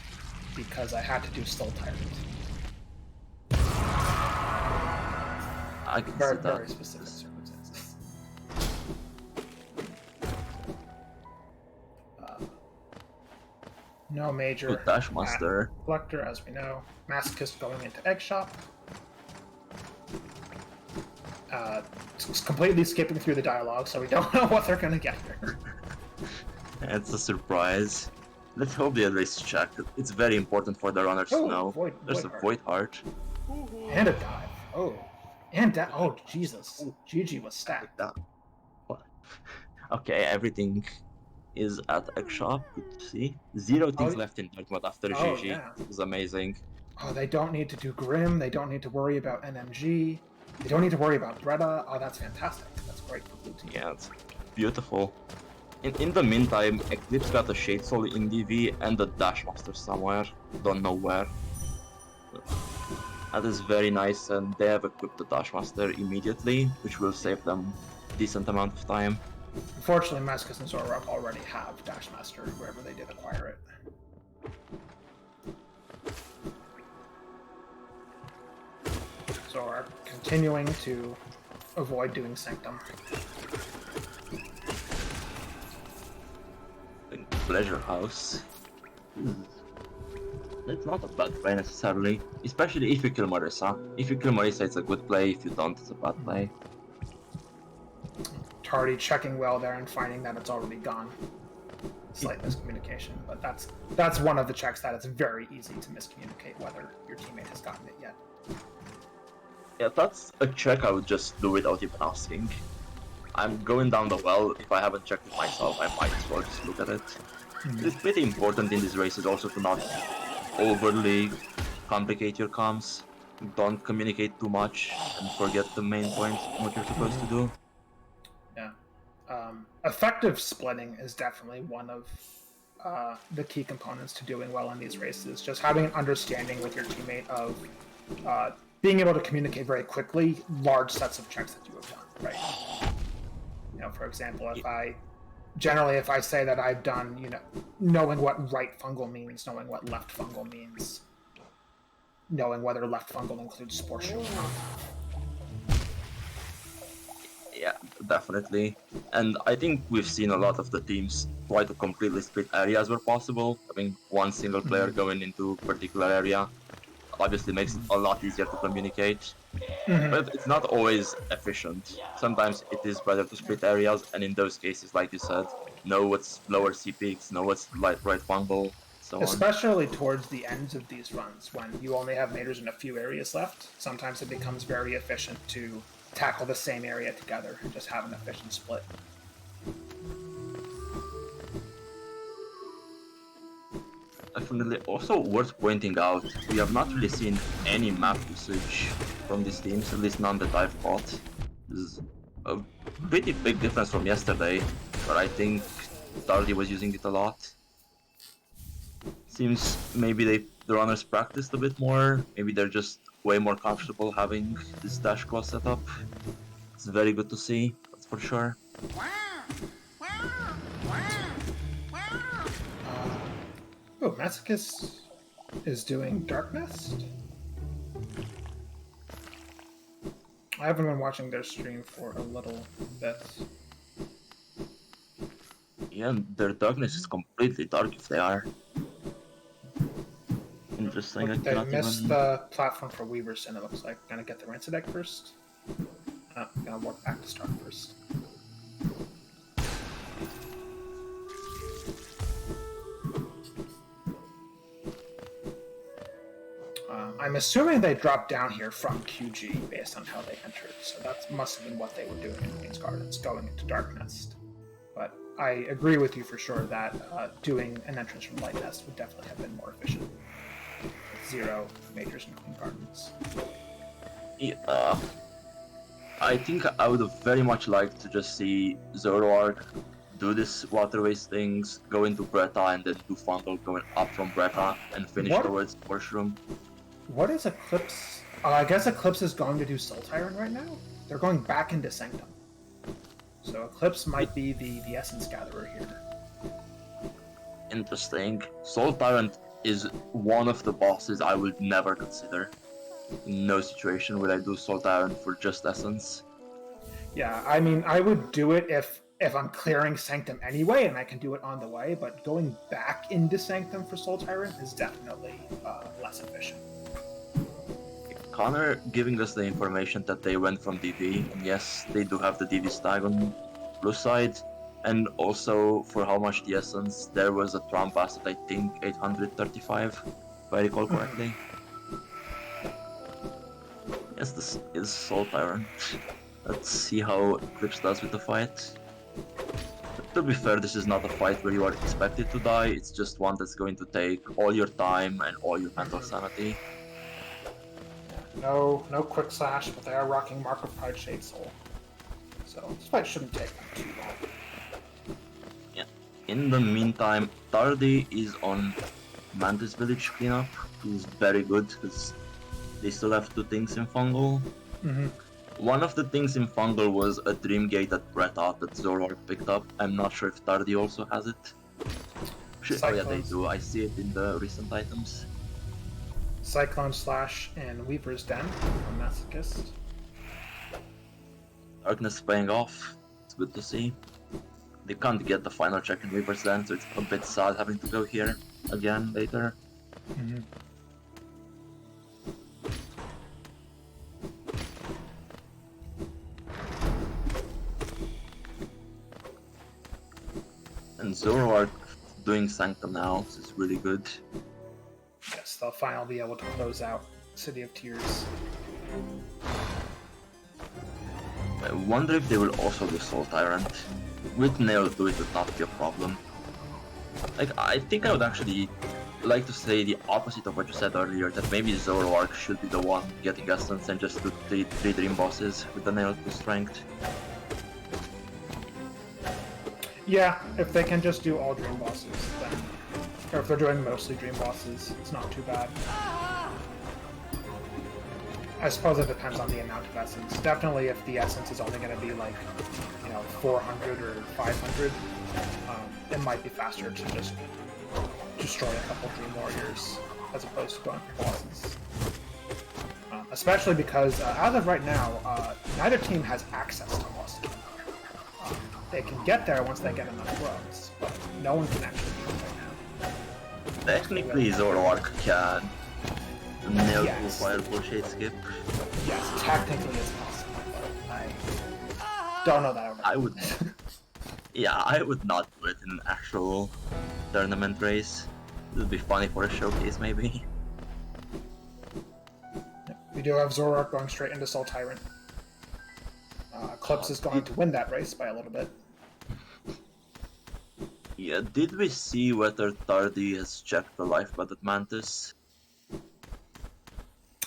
because I had to do Soul Tyrant. I can very, see that. Very specific circumstances. No major. Good Dash Master. Collector, as we know. Masochist going into Egg Shop. Completely skipping through the dialogue, so we don't know what they're gonna get here. It's a surprise. Let's hope the race check. It's very important for the runners to know. There's a Void Heart. And a dive. Oh. And that. Oh, Jesus. GG was stacked. Okay, everything is at Egg Shop. Good to see. 0 things left in dark mode after GG. Yeah. It was amazing. Oh, they don't need to do Grim. They don't need to worry about NMG. They don't need to worry about Bretta. Oh, that's fantastic. That's great for blue team. Yeah, it's beautiful. In the meantime, Eclipse got a Shade Soul in DV and a Dash Master somewhere. Don't know where. That is very nice, and they have equipped the Dash Master immediately, which will save them a decent amount of time. Unfortunately, Masochist and Zoroark already have Dash Master wherever they did acquire it. Zoroark continuing to avoid doing Sanctum. Pleasure House. It's not a bad play necessarily, especially if you kill Marisa. If you kill Marisa, it's a good play. If you don't, it's a bad play. Tardy checking well there and finding that it's already gone. Slight miscommunication, but that's one of the checks that it's very easy to miscommunicate whether your teammate has gotten it yet. Yeah, that's a check I would just do without even asking. I'm going down the well. If I haven't checked it myself, I might as well just look at it. It's pretty important in these races also to not overly complicate your comms. Don't communicate too much and forget the main point, what you're supposed to do. Yeah. Effective splitting is definitely one of the key components to doing well in these races. Just having an understanding with your teammate of being able to communicate very quickly large sets of checks that you have done, right? You know, for example, if I say that I've done, you know, knowing what right fungal means, knowing what left fungal means, knowing whether left fungal includes Spore Shield or not. Yeah, definitely. And I think we've seen a lot of the teams try to completely split areas where possible, having one single player going into a particular area. obviously makes it a lot easier to communicate. Mhm. But it's not always efficient. Sometimes it is better to split areas, and in those cases, like you said, know what's lower C peaks, know what's right fungal, so on. Especially towards the ends of these runs, when you only have maters in a few areas left, sometimes it becomes very efficient to tackle the same area together and just have an efficient split. Definitely. Also worth pointing out, we have not really seen any map usage from these teams, at least none that I've caught. This is a pretty big difference from yesterday, where I think Tardy was using it a lot. Seems maybe the runners practiced a bit more, maybe they're just way more comfortable having this dash claw set up. It's very good to see, that's for sure. Oh, Masochist is doing Dark Nest? I haven't been watching their stream for a little bit. Yeah, their darkness is completely dark if they are. Interesting, I Look, they cannot missed even... the platform for Weaver's, and it looks like. Gonna get the Rancid Egg first. Gonna work back to start first. I'm assuming they dropped down here from QG based on how they entered, so that must have been what they were doing in Queen's Gardens, going into Dark Nest. But I agree with you for sure that doing an entrance from Light Nest would definitely have been more efficient. With 0 majors in Queen Gardens. Yeah. I think I would have very much liked to just see Zoroark do this waterways things, go into Bretta, and then do Fungal going up from Bretta and finish What? towards Washroom. What is Eclipse? I guess Eclipse is going to do Soul Tyrant right now? They're going back into Sanctum. So Eclipse might be the Essence Gatherer here. Interesting. Soul Tyrant is one of the bosses I would never consider. In no situation would I do Soul Tyrant for just Essence. Yeah, I mean, I would do it if I'm clearing Sanctum anyway, and I can do it on the way. But going back into Sanctum for Soul Tyrant is definitely less efficient. Connor giving us the information that they went from DV, and yes, they do have the DV stag on blue side, and also for how much the essence, there was a Trump pass at I think 835, if I recall correctly. Yes, this is Soul Tyrant. Let's see how Eclipse does with the fight. To be fair, this is not a fight where you are expected to die, it's just one that's going to take all your time and all your mental sanity. No quick slash, but they are rocking Mark of Pride Shade Soul. So this fight shouldn't take too long. Yeah. In the meantime, Tardy is on Mantis Village cleanup. He's very good because they still have 2 things in Fungal. Mm-hmm. One of the things in Fungal was a Dream Gate that Bretta that Zoroark picked up. I'm not sure if Tardy also has it. Oh yeah, they do. I see it in the recent items. Cyclone Slash and Weaver's Den from Masochist. Darkness paying off. It's good to see. They can't get the final check in Weaver's Den, so it's a bit sad having to go here again later. Mm-hmm. And Zoroark doing Sanctum now, this is really good. Yes, they'll finally be able to close out City of Tears. I wonder if they will also do Soul Tyrant. With Nail do it would not be a problem. Like, I think I would actually like to say the opposite of what you said earlier, that maybe Zoroark should be the one getting Essence and just do 3 Dream Bosses with the Nail to Strength. Yeah, if they can just do all Dream Bosses, then... Or if they're doing mostly Dream Bosses, it's not too bad. I suppose it depends on the amount of Essence. Definitely if the Essence is only going to be like, 400 or 500, it might be faster to just destroy a couple Dream Warriors as opposed to going for bosses. Especially because, as of right now, neither team has access to Lost King. They can get there once they get enough runs, but no one can actually do it right now. Technically, Zoroark can. nail to a Yes. Fireball Shade skip. Yes, technically it's possible, but I don't know that I would Yeah, I would not do it in an actual tournament race. It would be funny for a showcase, maybe. We do have Zoroark going straight into Soul Tyrant. Eclipse is going to win that race by a little bit. Yeah, did we see whether Tardy has checked the life bar at Mantis?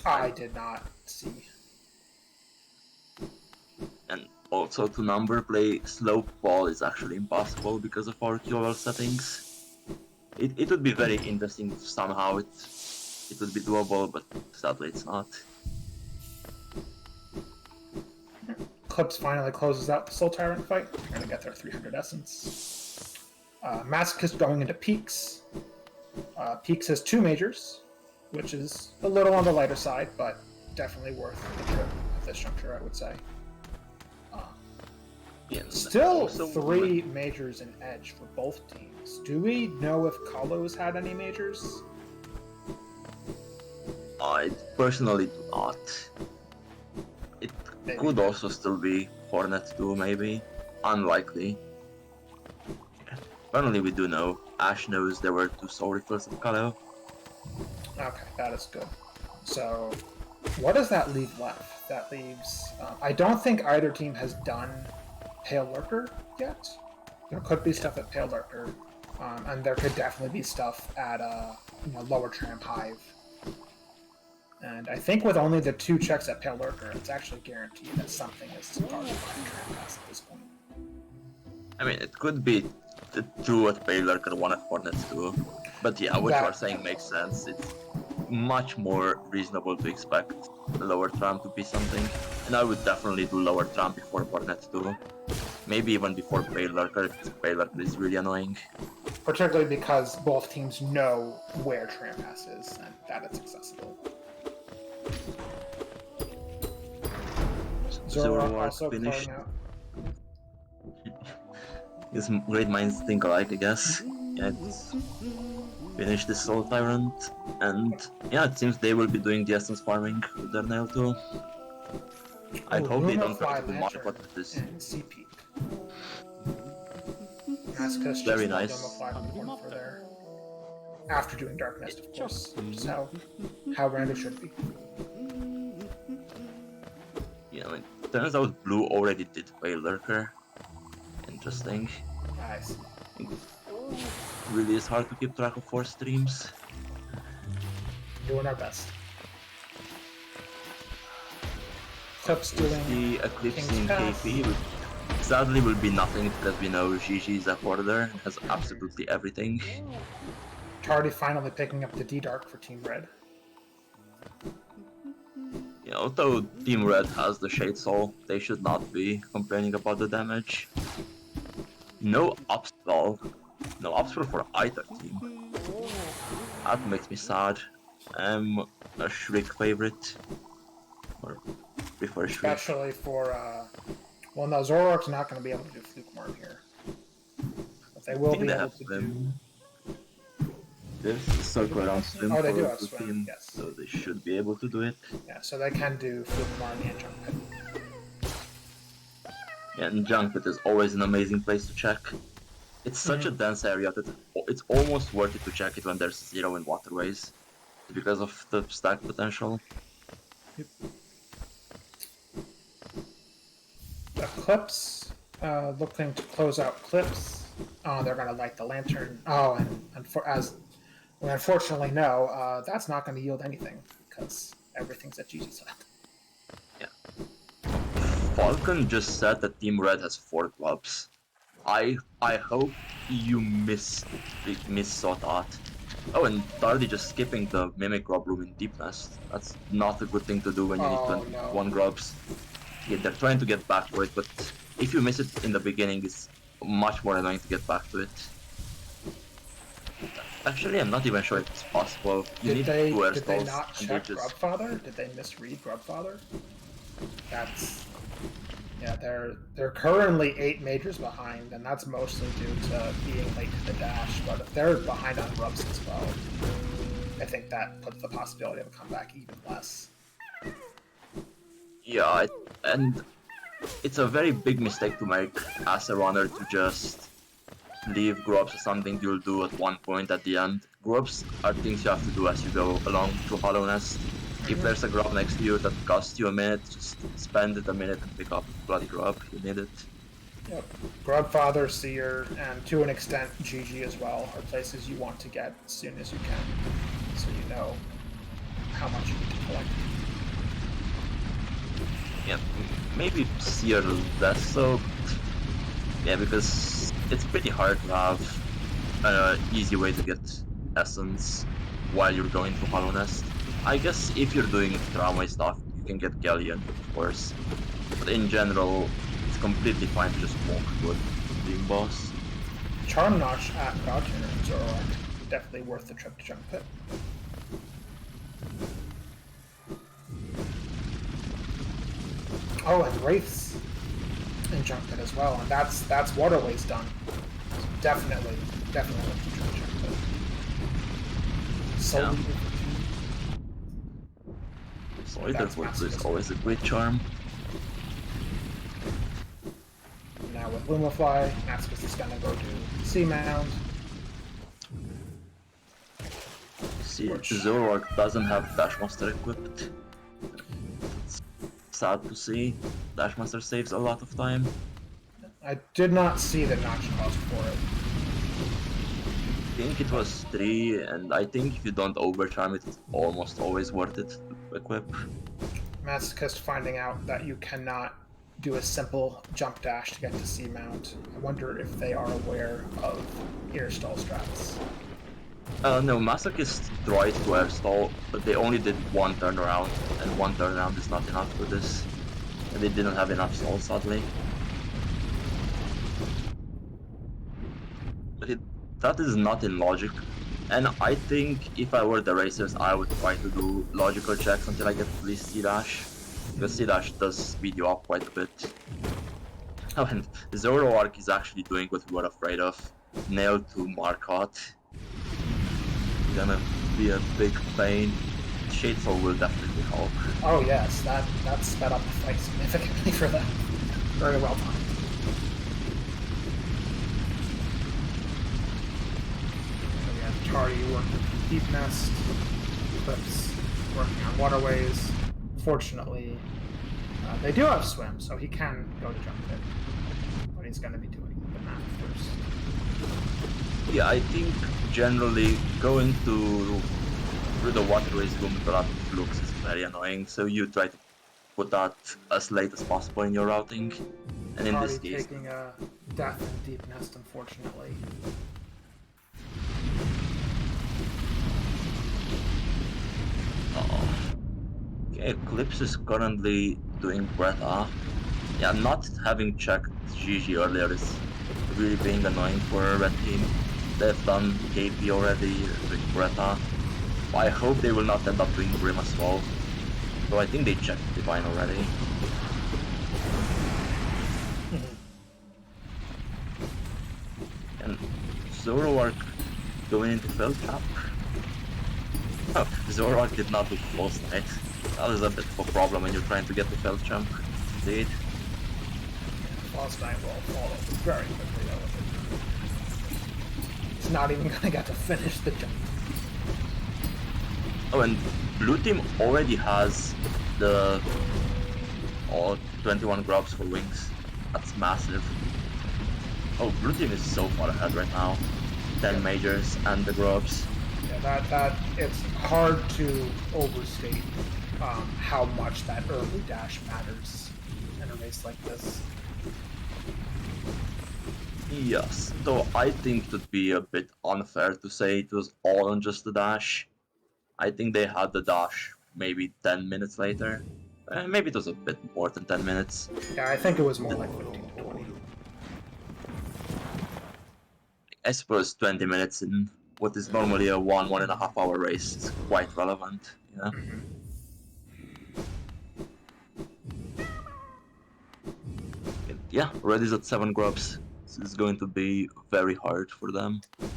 I did not see. And also to number play, Slope Ball is actually impossible because of our QL settings. It would be very interesting if somehow it would be doable, but sadly it's not. Eclipse finally closes out the Soul Tyrant fight. They're going to get their 300 Essence. Masochist going into Peaks. Peaks has 2 majors, which is a little on the lighter side, but definitely worth the trip at this juncture, I would say. Yeah, Still 3 majors in Edge for both teams. Do we know if Kalos had any majors? I personally do not. It could also still be Hornet 2, maybe. Unlikely. Apparently we do know. Ash knows there were 2 soul refills of Kalo. Okay, that is good. So, what does that leave left? That leaves... I don't think either team has done Pale Lurker yet. There could be stuff at Pale Lurker, and there could definitely be stuff at Lower Tramp Hive. And I think with only the 2 checks at Pale Lurker, it's actually guaranteed that something is guarded by Tramp Pass at this point. I mean, it could be the 2 at Pale Lurker, 1 at Hornet 2. But yeah, what you are saying makes sense. It's much more reasonable to expect Lower Tramp to be something. And I would definitely do Lower Tramp before Hornet 2. Maybe even before Pale Lurker, because Pale Lurker is really annoying. Particularly because both teams know where Tramp Pass is and that it's accessible. Zoroark also finished. calling out. His great minds think alike, I guess. Yeah, it's finished this Soul Tyrant, and yeah, it seems they will be doing the essence farming with their nail tool. I hope they don't try to do Mark with this. And CP. Masochist Very just nice. for there. After doing Dark Nest, of course, which is how Randall should be. Yeah, I mean, turns out Blue already did Pale Lurker. Interesting. Nice. Really is hard to keep track of 4 streams. Doing our best. Eclipse doing the Eclipse King's in Path. KP, which sadly will be nothing because we know Gigi is a hoarder and has absolutely everything. Tardy finally picking up the D-Dark for Team Red. Yeah, although Team Red has the Shade Soul, they should not be complaining about the damage. No upspell. No upspell for either team. That makes me sad. I'm a Shriek favorite. Or prefer Shriek. Especially for, well, no, Zoroark's not going to be able to do Fluke Worm here. But they will be able to do... There's a circle around swim they do for have the swim, team, yes. so they should be able to do it. Yeah, so they can do Fluke Worm and Jump Pit. Yeah, and Junk Pit is always an amazing place to check. It's such a dense area that it's almost worth it to check it when there's 0 in waterways, because of the stack potential. Yep. Eclipse, looking to close out Eclipse. Oh, they're going to light the lantern. Oh, and as we unfortunately know, that's not going to yield anything because everything's at Gigi's side. Yeah. Falcon just said that Team Red has 4 clubs. I hope you missaw that. Oh, and Tardy just skipping the Mimic Grub room in Deep Nest. That's not a good thing to do when you need 21 grubs. Yeah, they're trying to get back to it, but if you miss it in the beginning, it's much more annoying to get back to it. Actually, I'm not even sure if it's possible. Did they not check Grubfather? Did they misread Grubfather? That's... Yeah, they're currently 8 majors behind, and that's mostly due to being late to the dash, but if they're behind on grubs as well, I think that puts the possibility of a comeback even less. Yeah, and it's a very big mistake to make as a runner to just leave grubs as something you'll do at one point at the end. Grubs are things you have to do as you go along through Hollow Nest. If there's a grub next to you that costs you a minute, just spend it a minute and pick up the bloody grub. You need it. Yep. Grubfather, Seer, and to an extent GG as well are places you want to get as soon as you can, so you know how much you need to collect. Yeah, maybe Seer less so. Yeah, because it's pretty hard to have an easy way to get Essence while you're going to Hollow Nest. I guess if you're doing tramway stuff, you can get Galleon, of course. But in general, it's completely fine to just walk to a Dream Boss. Charm Notch at Godtuner and Zoroark. Definitely worth the trip to Junk Pit. Oh, and Wraiths in Junk Pit as well, and that's Waterways done. So definitely worth the trip to Junk Pit. Yeah. That's is always a great charm. Now with Lumafly, Masochist is gonna go to Seamount. See, Zoroark doesn't have Dashmaster equipped. It's sad to see. Dashmaster saves a lot of time. I did not see the notch cost for it. I think it was 3, and I think if you don't overcharm it, it's almost always worth it to equip. Masochist finding out that you cannot do a simple jump dash to get to Seamount. I wonder if they are aware of air stall strats. No, Masochist tried to air stall, but they only did one turnaround, and one turnaround is not enough for this. And they didn't have enough stall, sadly. But that is not in logic. And I think if I were the racers, I would try to do logical checks until I get at least C-Dash. Because C-Dash does speed you up quite a bit. Oh, and Zoroark is actually doing what we were afraid of. Nailed to Marcotte. Gonna be a big pain. Shade Soul will definitely help. Oh yes, that sped up the fight significantly for them. Very well done. So we have Tardy working with Deep Nest, Eclipse working on Waterways. Fortunately, they do have Swim, so he can go to Jump Pit. But he's going to be doing the map first. Yeah, I think generally going through the Waterways room with a lot of flux is very annoying, so you try to put that as late as possible in your routing. And in this case, taking a death in Deep Nest, unfortunately. Okay, Eclipse is currently doing Greta. Yeah, not having checked GG earlier is really being annoying for a red team. They've done KP already, doing Greta. I hope they will not end up doing Grim as well. So I think they checked Divine already. And Zoroark going into Fell Trap. Oh, Zoroark did not do False Knight. That is a bit of a problem when you're trying to get the Fell Jump. Indeed. False Knight will follow very quickly though. He's not even gonna get to finish the jump. Oh, and blue team already has the all 21 grubs for wings. That's massive. Oh, blue team is so far ahead right now. 10 majors and the grubs. Yeah, that it's hard to overstate how much that early dash matters in a race like this. Yes, though I think it would be a bit unfair to say it was all on just the dash. I think they had the dash maybe 10 minutes later. Maybe it was a bit more than 10 minutes. Yeah, I think it was more like 15 to 20. I suppose 20 minutes in what is normally a 1.5 hour race is quite relevant, yeah. Yeah, Red is at 7 grubs. This is going to be very hard for them. Yeah,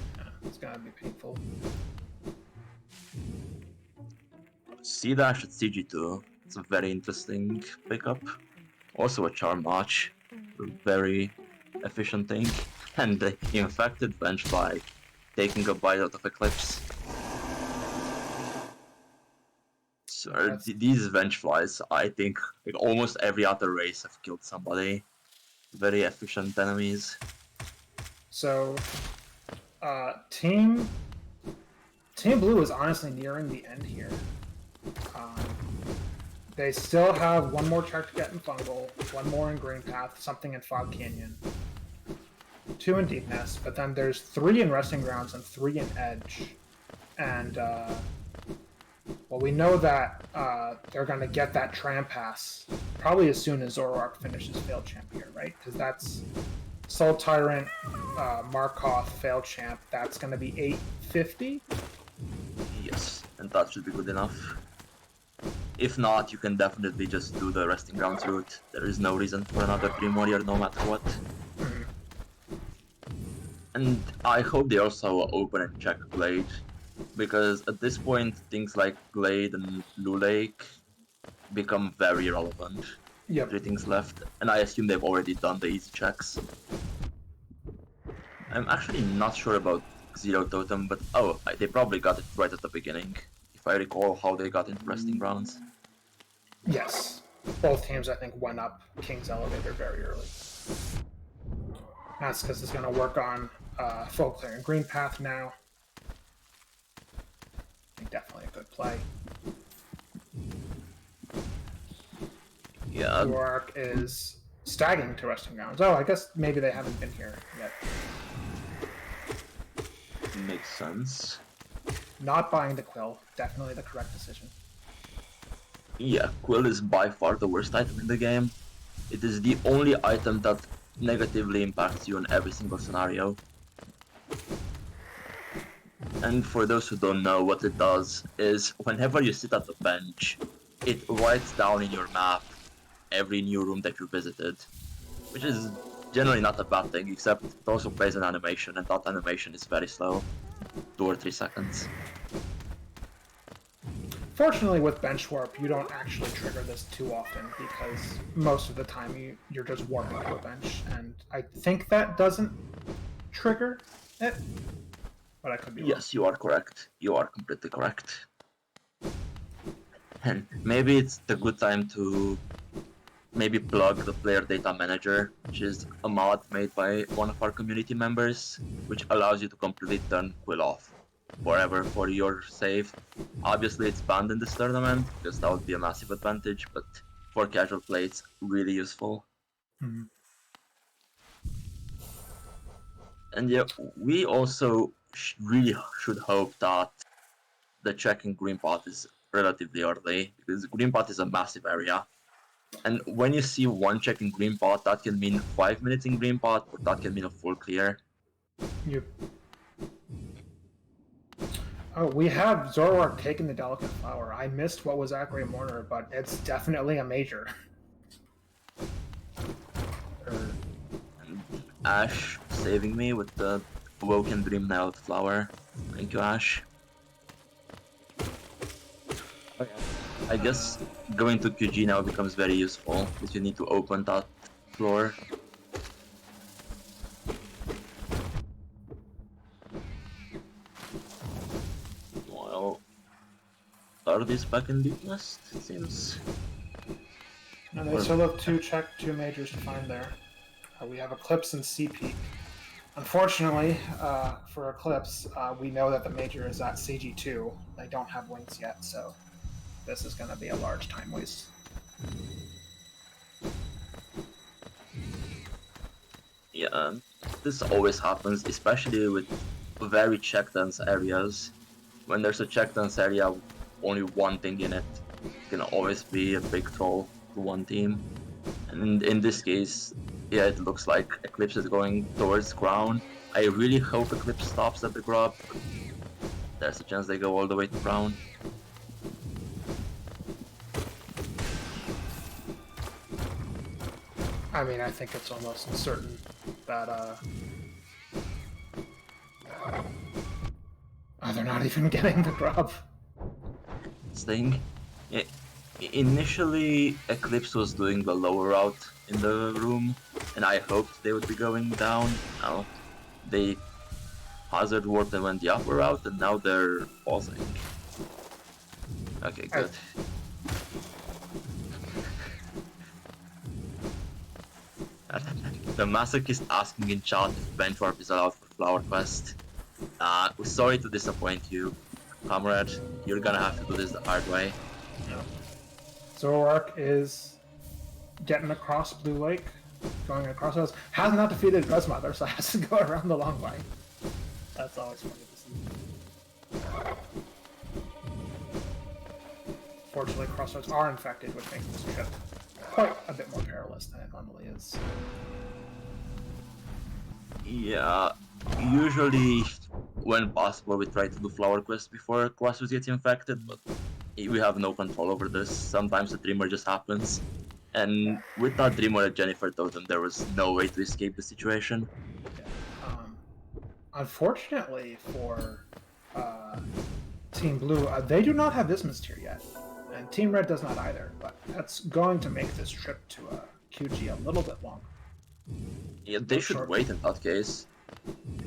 it's gonna be painful. C dash at CG2. It's a very interesting pickup. Also a charm notch, a very efficient thing. And the infected bench by taking a bite out of Eclipse. So these bench flies, I think like almost every other race have killed somebody. Very efficient enemies. So, Team Blue is honestly nearing the end here. They still have one more check to get in Fungal, one more in Green Path, something in Fog Canyon, 2 in Deepness, but then there's 3 in Resting Grounds and 3 in Edge. And, well, we know that they're going to get that Tram Pass probably as soon as Zoroark finishes Failed Champ here, right? Because that's Soul Tyrant, Markoth, Failed Champ. That's going to be 850. Yes, and that should be good enough. If not, you can definitely just do the Resting Grounds route. There is no reason for another Dream Warrior no matter what. And I hope they also open and check Glade, because at this point things like Glade and Blue Lake become very relevant. Yep. 3 things left, and I assume they've already done the easy checks. I'm actually not sure about Zero Totem, but oh, they probably got it right at the beginning, if I recall how they got into Resting Grounds. Yes. Both teams, I think, went up King's Elevator very early. That's because it's going to work on full clear and Green Path now. I think definitely a good play. Yeah. Zoroark is stagging to Resting Grounds. Oh, I guess maybe they haven't been here yet. Makes sense. Not buying the Quill. Definitely the correct decision. Yeah, Quill is by far the worst item in the game. It is the only item that negatively impacts you in every single scenario. And for those who don't know, what it does is whenever you sit at the bench, it writes down in your map every new room that you visited, which is generally not a bad thing, except it also plays an animation, and that animation is very slow, 2 or 3 seconds. Fortunately, with Bench Warp, you don't actually trigger this too often, because most of the time you're just warping to a bench, and I think that doesn't trigger it, but I could be wrong. Yes, you are correct. You are completely correct. And maybe it's the good time to maybe plug the player data manager, which is a mod made by one of our community members, which allows you to completely turn Quill off forever for your save. Obviously it's banned in this tournament, because that would be a massive advantage, but for casual play it's really useful. Mm-hmm. And yeah, we also really should hope that the check in Green Pot is relatively early, because Green Pot is a massive area. And when you see one check in Green Pot, that can mean 5 minutes in Green Pot, or that can mean a full clear. Yep. Oh, we have Zoroark taking the Delicate Flower. I missed what was Acre Mourner, but it's definitely a major. And Ash saving me with the Awoken Dream Nailed Flower. Thank you, Ash. I guess going to QG now becomes very useful, because you need to open that floor. Well, Tardy's back in Deepness, it seems. And they still have 2 majors to find there. We have Eclipse and Sea Peak. Unfortunately, for Eclipse, we know that the major is at CG2. They don't have wings yet, so this is going to be a large time waste. Yeah, this always happens, especially with very check-dense areas. When there's a check-dense area with only one thing in it, it can always be a big troll to one team. And in this case, yeah, it looks like Eclipse is going towards Crown. I really hope Eclipse stops at the grub. There's a chance they go all the way to Crown. I mean, I think it's almost certain that, they're not even getting the grub. Sting. Initially, Eclipse was doing the lower route in the room, and I hoped they would be going down. Now, they hazard warped and went the upper route, and now they're pausing. Okay, good. The Masochist asking in chat if bench warp is allowed for Flower Quest. Sorry to disappoint you, comrade. You're gonna have to do this the hard way. Yeah. Zoroark is getting across Blue Lake, going across those. Has not defeated Gruzmother, so has to go around the long way. That's always funny to see. Fortunately, crossroads are infected, which makes this trip quite a bit more perilous than it normally is. Yeah, usually when possible we try to do Flower Quest before Crossroads gets infected, but we have no control over this. Sometimes the Dreamer just happens. And with that Dreamer, Jennifer told them there was no way to escape the situation. Unfortunately for Team Blue, they do not have this Mystery yet. And Team Red does not either, but that's going to make this trip to QG a little bit longer. Yeah, they should wait in that case.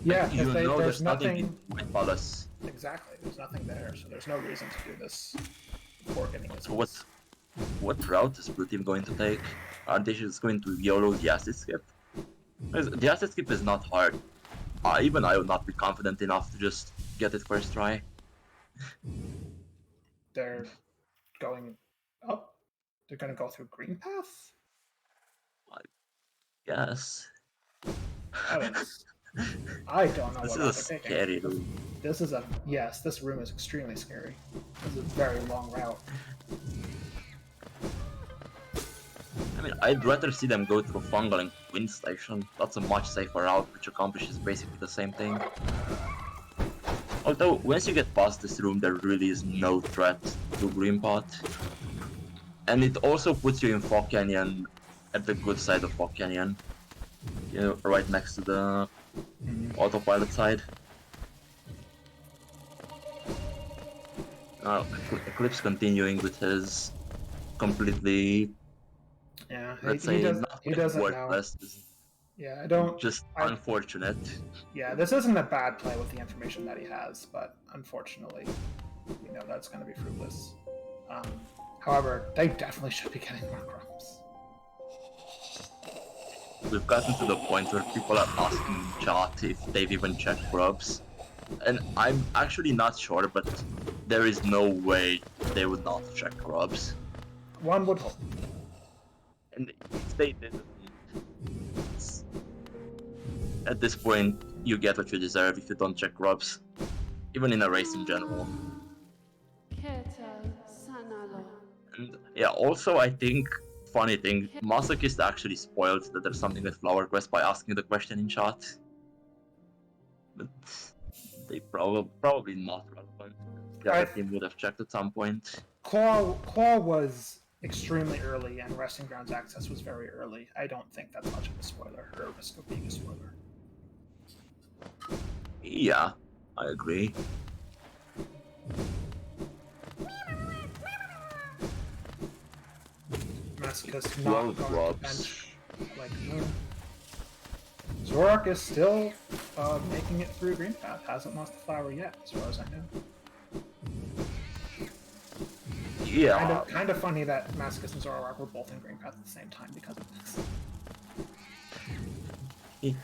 Yeah, you know there's nothing nothing in White Palace. Exactly, there's nothing there, so there's no reason to do this before getting this. What route is Blue Team going to take? Are they just going to YOLO the acid skip? Because the acid skip is not hard. Even I would not be confident enough to just get it first try. They're going up. They're going to go through Green Path? I guess. I don't know this what is a scary room. This room is extremely scary. This is a very long route. I mean, I'd rather see them go through Fungal and Wind Station. That's a much safer route, which accomplishes basically the same thing. Although, once you get past this room, there really is no threat to Green Pot. And it also puts you in Fog Canyon, at the good side of Fog Canyon. You know, right next to the autopilot side. Eclipse continuing with his completely, let's say, he doesn't worthless. Yeah, I don't. Unfortunate. Yeah, this isn't a bad play with the information that he has, but unfortunately, that's going to be fruitless. However, they definitely should be getting more crumbs. We've gotten to the point where people are asking in chat if they've even checked grubs. And I'm actually not sure, but there is no way they would not check grubs. One would hope. And if they didn't, at this point, you get what you deserve if you don't check grubs. Even in a race in general. And yeah, also I think, funny thing, Masochist actually spoiled that there's something with Flower Quest by asking the question in chat. But they probably not relevant. The other team would have checked at some point. Claw was extremely early, and Resting Grounds access was very early. I don't think that's much of a spoiler, or a risk of being a spoiler. Yeah, I agree. Masochist not going to bench like Moon. Zoroark is still making it through Green Path. Hasn't lost the flower yet, as far as I know. Yeah. Kind of funny that Masochist and Zoroark were both in Green Path at the same time because of this.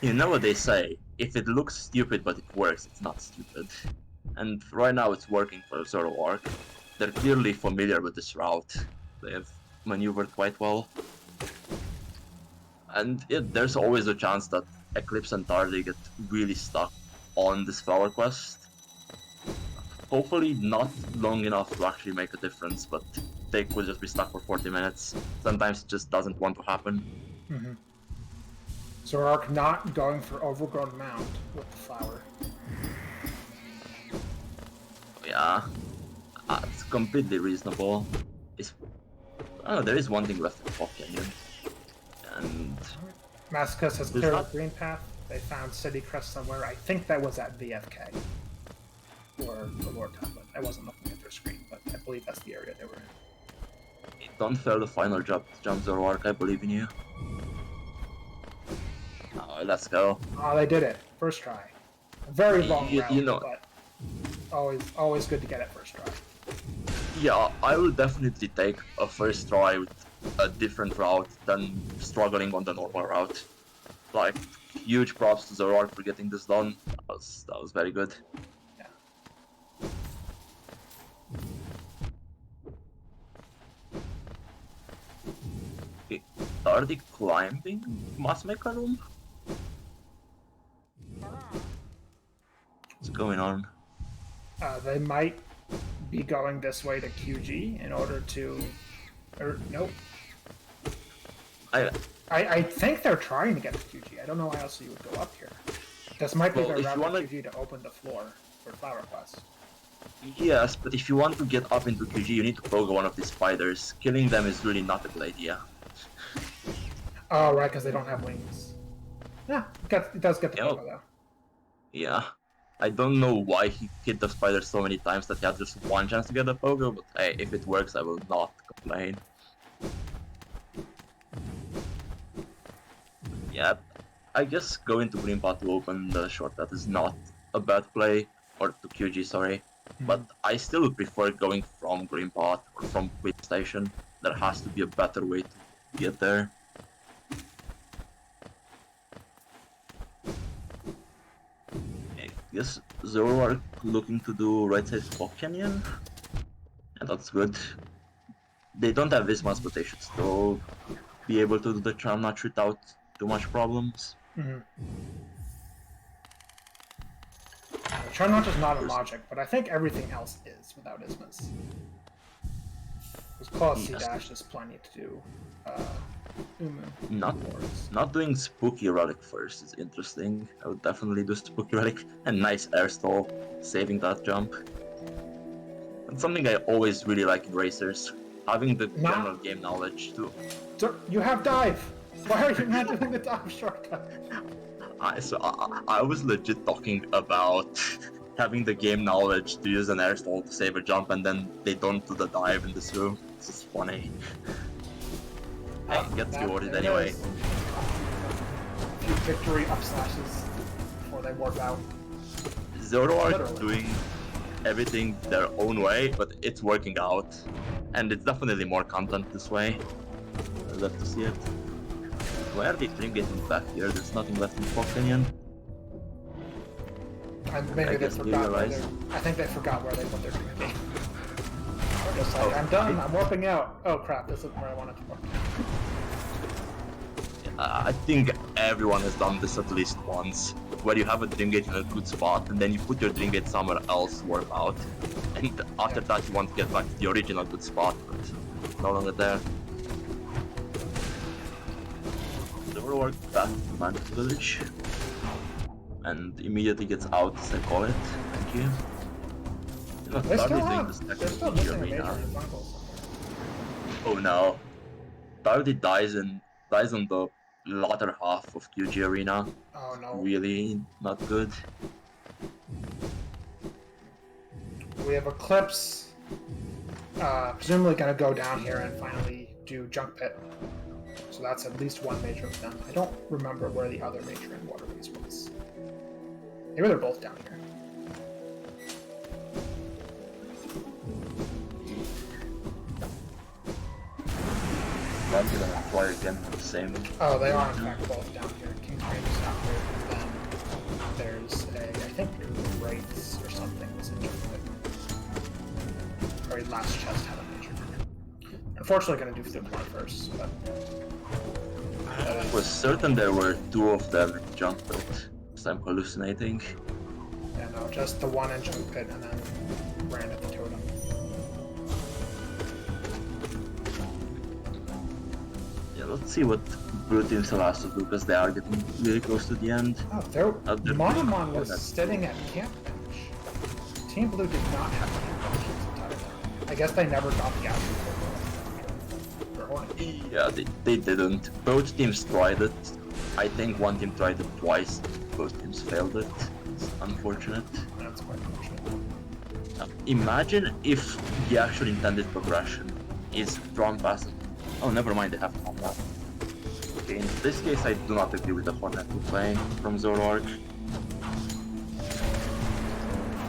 You know what they say, if it looks stupid but it works, it's not stupid. And right now it's working for Zoroark. They're clearly familiar with this route. They have maneuvered quite well. And there's always a chance that Eclipse and Tardy get really stuck on this flower quest. Hopefully not long enough to actually make a difference, but they could just be stuck for 40 minutes. Sometimes it just doesn't want to happen. Mm-hmm. Zoroark not going for Overgrown Mound with the flower. Yeah, it's completely reasonable. There is one thing left in Fog Canyon. And Masochist has cleared the Green Path. They found City Crest somewhere. I think that was at VFK. Or the Lord Tablet. I wasn't looking at their screen, but I believe that's the area they were in. Don't fail the final jump, Zoroark. I believe in you. Let's go. Oh, they did it. First try. A very long route, You know, but always good to get it first try. yeah, I will definitely take a first try with a different route than struggling on the normal route. Like, huge props to Zoroark for getting this done. That was very good. Yeah. Okay. Tardy climbing Masochist room? What's going on? They might be going this way to QG in order to... nope. I think they're trying to get to QG. I don't know why else you would go up here. This might be their route to QG to open the floor for Flower Quest. Yes, but if you want to get up into QG, you need to pogo one of these spiders. Killing them is really not a good idea. Oh, right, because they don't have wings. Yeah, it does get the pogo, though. Yeah. I don't know why he hit the spider so many times that he had just one chance to get the pogo, but hey, if it works, I will not complain. Yeah, I guess going to green pot to open the shortcut is not a bad play, or to QG, sorry. But I still would prefer going from green pot or from quit station. There has to be a better way to get there. I guess Zoroark looking to do right side Fog Canyon. And that's good. They don't have Vismas, but they should still be able to do the Charm Notch without too much problems. Charm Notch is not a logic, but I think everything else is without Ismas. Because Claw C Dash is plenty to do. Not doing Spooky Relic first is interesting. I would definitely do Spooky Relic. And nice air stall, saving that jump. And something I always really like in racers, having the general game knowledge too. You have dive! Why are you not doing the dive shortcut? I was legit talking about having the game knowledge to use an air stall to save a jump, and then they don't do the dive in this room. This is funny. Hey, gets rewarded anyway. A few victory up slashes before they warp out. Zoroark doing everything their own way, but it's working out. And it's definitely more content this way. I'd love to see it. Why are they stream getting back here? There's nothing left in Fog Canyon. Maybe they forgot I think they forgot where they put their dream game. They're just like, I'm done, I'm warping out. Oh crap, this isn't where I wanted to warp. I think everyone has done this at least once, where you have a dream gate in a good spot, and then you put your dream gate somewhere else, warp out, and after that you want to get back to the original good spot, but it's no longer there. Zoroark back to Mantis Village, and immediately gets out, as I call it. Thank you. They're still missing a major in jungle. Oh no. Tardy dies on the latter half of QG Arena. Oh no. Really not good. We have Eclipse. Presumably gonna go down here and finally do Junk Pit. So that's at least one major of them. I don't remember where the other major in Waterways was. Maybe they're both down here. I'm gonna fly again the same. Oh, they are in fact both down here. King's Range is down here, and then there's I think Wraiths or something was in Junk Pit. Or last chest had a major. Unfortunately, gonna do Flukemar first, but... I was certain there were two of them in Junk Pit, so I'm hallucinating. Yeah, no, just the one in Junk Pit and then ran at the totem. Yeah, let's see what Blue Team still has to do, because they are getting really close to the end. Oh, Monomon was sitting at camp bench. Team Blue did not have camp bench this entire time. I guess they never got the outfit for Hornet. Yeah, they didn't. Both teams tried it. I think one team tried it twice. Both teams failed it. It's unfortunate. That's quite unfortunate. Imagine if he actually intended progression. is drawn past. Oh, never mind, they have combat. Okay, in this case, I do not agree with the Hornet play from Zoroark.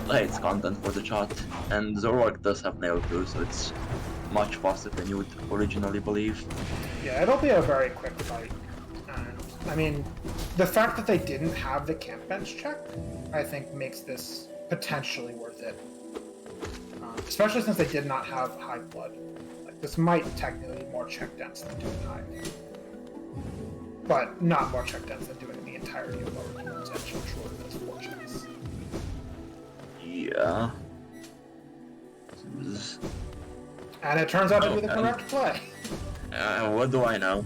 It's content for the chat, and Zoroark does have nail too, so it's much faster than you would originally believe. Yeah, it'll be a very quick fight. I mean, the fact that they didn't have the camp bench check, I think makes this potentially worth it. Especially since they did not have Hive Blood. Like, this might technically be more check dense than doing Hive. But not more check dense than doing the entirety of lower potential short of those 4 checks. Yeah. And it turns out to be the correct play. What do I know?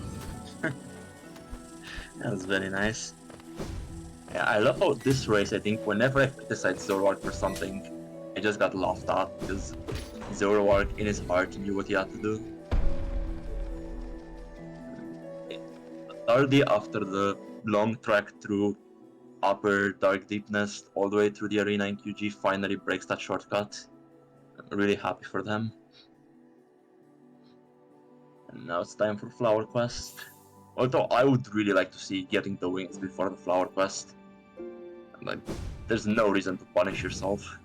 That's very nice. Yeah, I love how this race, I think, whenever I criticize Zoroark for something, I just got laughed at, because Zoroark, in his heart, knew what he had to do. Tardy, after the long trek through upper dark deepness, all the way through the arena in QG, finally breaks that shortcut. I'm really happy for them. And now it's time for Flower Quest. Although I would really like to see getting the wings before the Flower Quest. Like, there's no reason to punish yourself.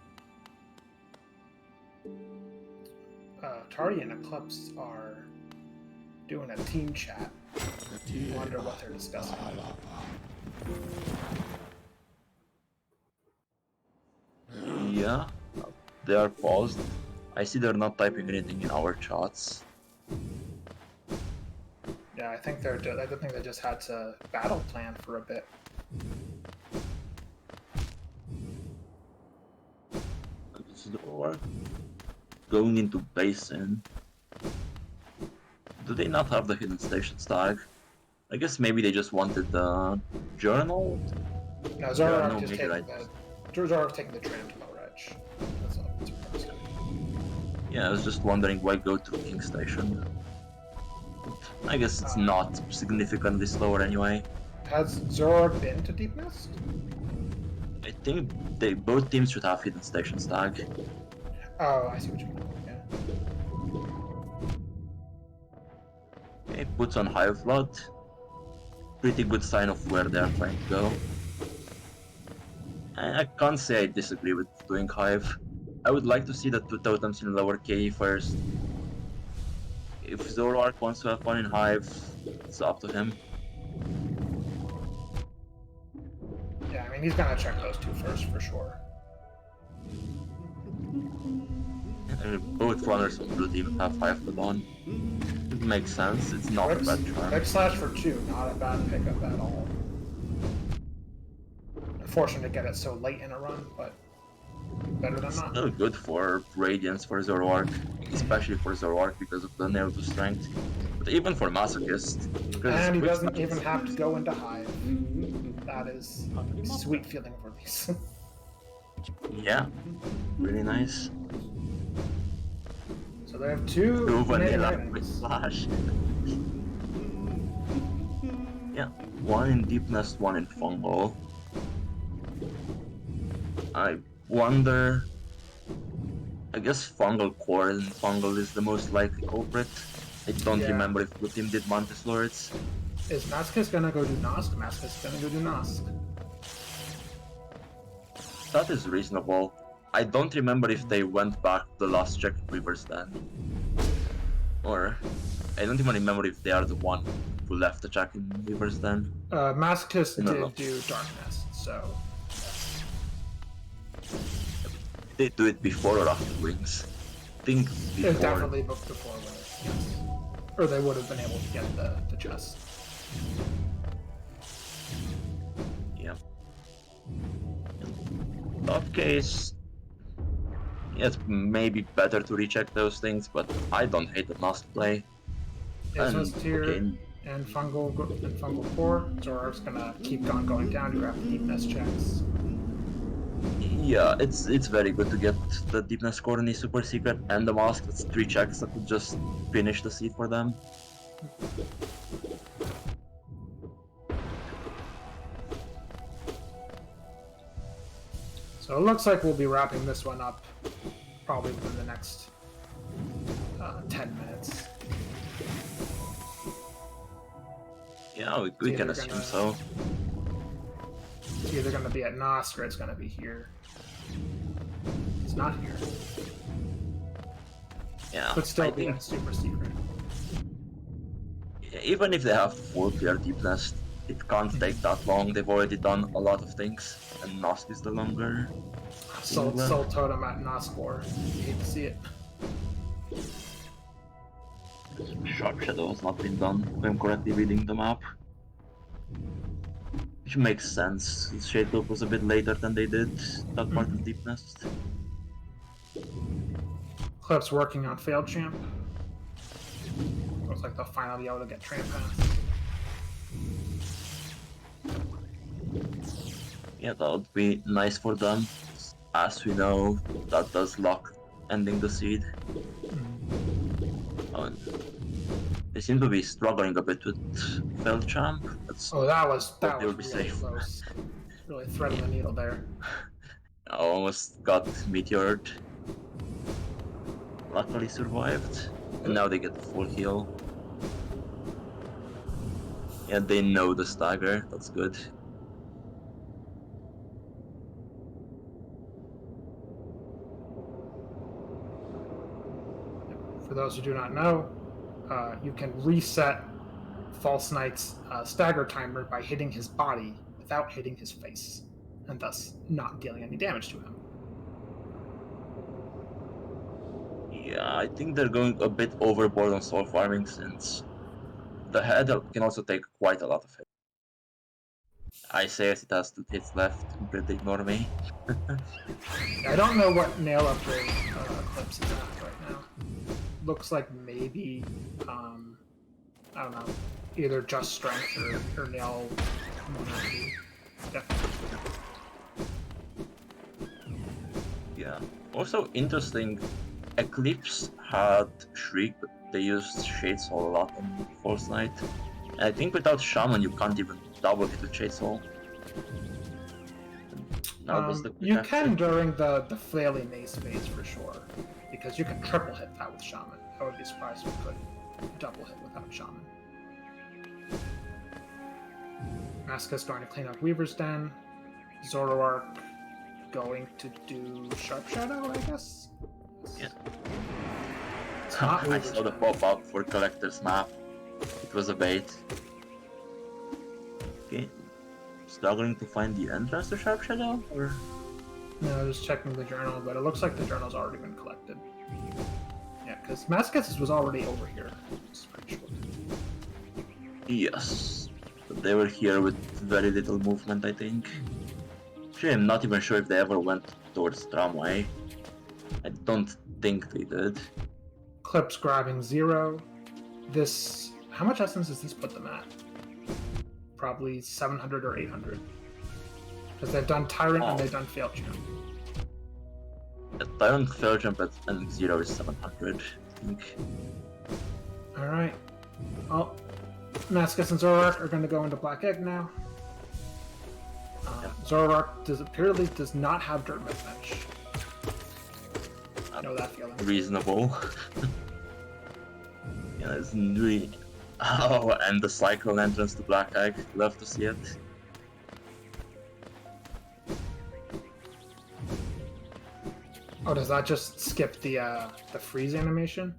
Tardy and Eclipse are doing a team chat. I wonder what they're discussing. Yeah, they are paused. I see they're not typing anything in our chats. Yeah, I think they just had to battle plan for a bit. Zoroark going into Basin. Do they not have the hidden station tag? I guess maybe they just wanted the journal. No, Zoroark just taking the train to Lower Edge. That's all that's surprising. Yeah, I was just wondering why go to King Station. I guess it's not significantly slower anyway. Has Zoroark been to Deep Nest? I think both teams should have hidden station tag. Oh, I see what you mean. Yeah. Okay, puts on Hive Blood. Pretty good sign of where they are trying to go. And I can't say I disagree with doing Hive. I would like to see the 2 totems in lower KE first. If Zoroark wants to have fun in Hive, it's up to him. Yeah, I mean, he's gonna check those 2 first for sure. Both runners on blue team have Hive Blood on. It makes sense, it's not a bad charm. Quick slash for 2, not a bad pickup at all. Unfortunate to get it so late in a run, but better than not. Still good for Radiance for Zoroark, especially for Zoroark because of the nail to strength. But even for Masochist. And he doesn't even have to go into Hive. That is a sweet feeling of release. Yeah, really nice. So they have 2 vanilla quick slash. Yeah, 1 in Deep Nest, 1 in Fungal. I wonder. I guess Fungal Core and Fungal is the most likely culprit. I don't remember if the team did Mantis Lords. Is Masochist gonna go do Nosk? Masochist is gonna go do Nosk. That is reasonable. I don't remember if they went back the last check in Weaver's Den. Or I don't even remember if they are the one who left the check in Weaver's Den. Masochist did do Darkness, so They do it before or after Wings? I think before. it definitely booked before Wings, yes. Or they would have been able to get the chest. Yeah. In that case, it's maybe better to recheck those things, but I don't hate the Nosk play. Yeah, so it's tier and Fungal Core. Zoroark's gonna keep on going down to grab the Deepness checks. Yeah, it's very good to get the Deepness Core in the Super Secret and the Mask. That's 3 checks that would just finish the seed for them. So it looks like we'll be wrapping this one up probably within the next 10 minutes. Yeah, we can assume so. It's either going to be at Nosk or it's going to be here. It's not here. Yeah, Could still I be think a super secret. even if they have full clear deep nest, it can't take that long. They've already done a lot of things, and Nosk is the longer. Soul Totem at Noskor. You hate to see it. Sharp Shadow has not been done, if I'm correctly reading the map. Which makes sense. Shade Cloak was a bit later than they did that part of Deep Nest. Eclipse working on Failed Champ. Looks like they'll finally be able to get Tramp Pass. Yeah, that would be nice for them. As we know, that does lock ending the seed. Oh, they seem to be struggling a bit with Failed Champ. That was really really safe. close. Really threading the needle there. I almost got meteored. Luckily survived. And now they get the full heal. Yeah, they know the stagger. That's good. For those who do not know, you can reset False Knight's stagger timer by hitting his body without hitting his face, and thus not dealing any damage to him. Yeah, I think they're going a bit overboard on soul farming since the head can also take quite a lot of hit. I say it has 2 hits left, completely ignore me. I don't know what nail upgrade Eclipse is at right now. Looks like maybe, I don't know, either just strength or nail 1 or 2. Definitely. Yeah. Also interesting, Eclipse had Shriek, but they used Shade Soul a lot on False Knight. And I think without Shaman you can't even double hit with Shade Soul. You can during the flailing mace phase for sure, because you can triple hit that with Shaman. I would be surprised if you could double hit without Shaman. Masochist going to clean up Weaver's Den. Zoroark going to do Sharp Shadow, I guess? Yeah. I saw the pop-up for Collector's Map. It was a bait. Okay. Struggling to find the entrance to Sharp Shadow, or? No, just checking the journal, but it looks like the journal's already been collected. Yeah, because Masochist was already over here. It's pretty sure. Yes. But they were here with very little movement, I think. Actually, I'm not even sure if they ever went towards Tramway. I don't think they did. Eclipse grabbing 0. This... How much essence does this put them at? Probably 700 or 800. Because they've done Tyrant and they've done Failed Champ. Tyrant, Failed Champ, and 0 is 700, I think. Alright. Well, Masochist and Zoroark are going to go into Black Egg now. Zoroark apparently does not have Dirt Bench. I know that feeling. Reasonable. Yeah, it's really... Oh, and the Cyclone entrance to Black Egg. Love to see it. Oh, does that just skip the freeze animation?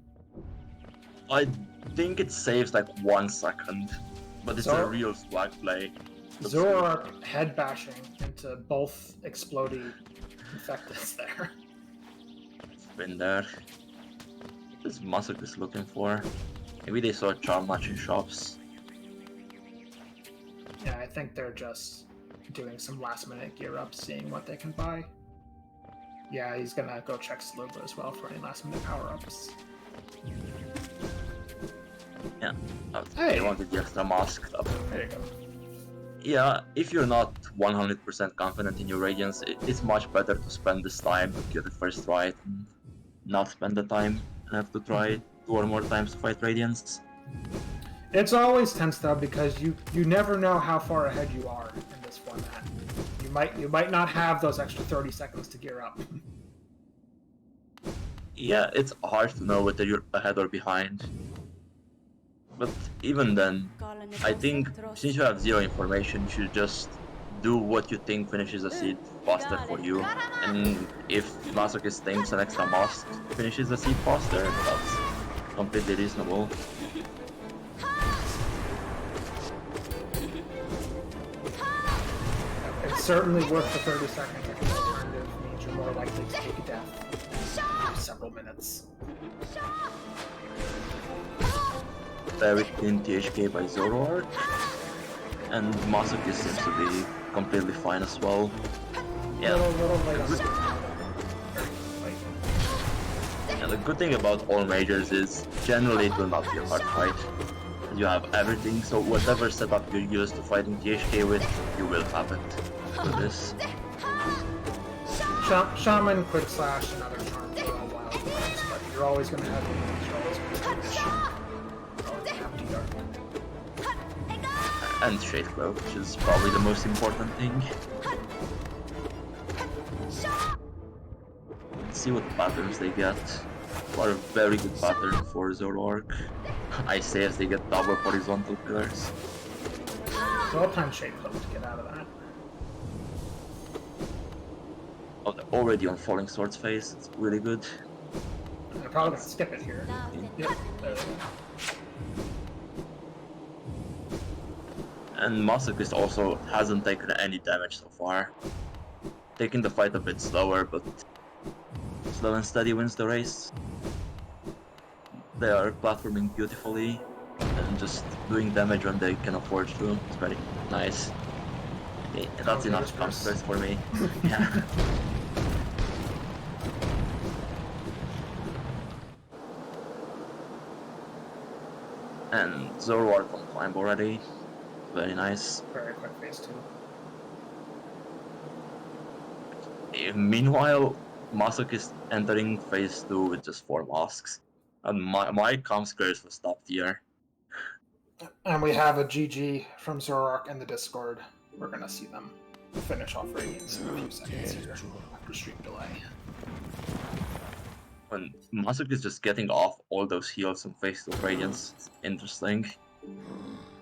I think it saves like 1 second, but it's a real swag play. Zoroark head bashing into both exploding infecteds there. It's been there. What is Masochist looking for? Maybe they saw Charm Match in shops. Yeah, I think they're just doing some last minute gear up, seeing what they can buy. Yeah, he's gonna go check Sloba as well for any last minute power ups. Yeah, they wanted the extra mask up. There you go. Yeah, if you're not 100% confident in your Radiance, it's much better to spend this time to get it first right and not spend the time and have to try 2 or more times to fight Radiance. It's always tense though, because you never know how far ahead you are in this format. You might not have those extra 30 seconds to gear up. Yeah, it's hard to know whether you're ahead or behind. But even then, I think since you have zero information, you should just do what you think finishes a seed faster for you. And if Masochist thinks an extra mask finishes the seed faster, that's completely reasonable. It's certainly worth the 30 seconds. I think the alternative means you're more likely to take a death in several minutes. Very clean THK by Zoroark. And Masochist seems to be completely fine as well. Yeah. Little late on the And the good thing about all majors is generally it will not be a hard fight. You have everything, so whatever setup you're used to fighting THK with, you will have it for this. Shaman, Quick Slash, and other charms are all wild cards, but you're always going to have enemies, you're always going to have Mission, you're always going to have D-Dark. And Shade Cloak, which is probably the most important thing. Let's see what patterns they get. What a very good pattern for Zoroark. I say as they get double horizontal pillars. Well-timed Shade Cloak to get out of that. Oh, they're already on Falling Sword's face, it's really good. I'm probably going to skip it here. Yep, there we go. And Masochist also hasn't taken any damage so far. Taking the fight a bit slower, but slow and steady wins the race. They are platforming beautifully and just doing damage when they can afford to. It's very nice. Okay, that's enough transfers for me. Yeah. And Zoroark on climb already. Very nice. Very quick phase 2. Meanwhile, Masochist entering phase 2 with just 4 masks. And my comp squares was top tier. And we have a GG from Zoroark in the Discord. We're going to see them finish off Radiance in a few seconds here after stream delay. When Masochist just getting off all those heals on phase 2 Radiance, it's interesting.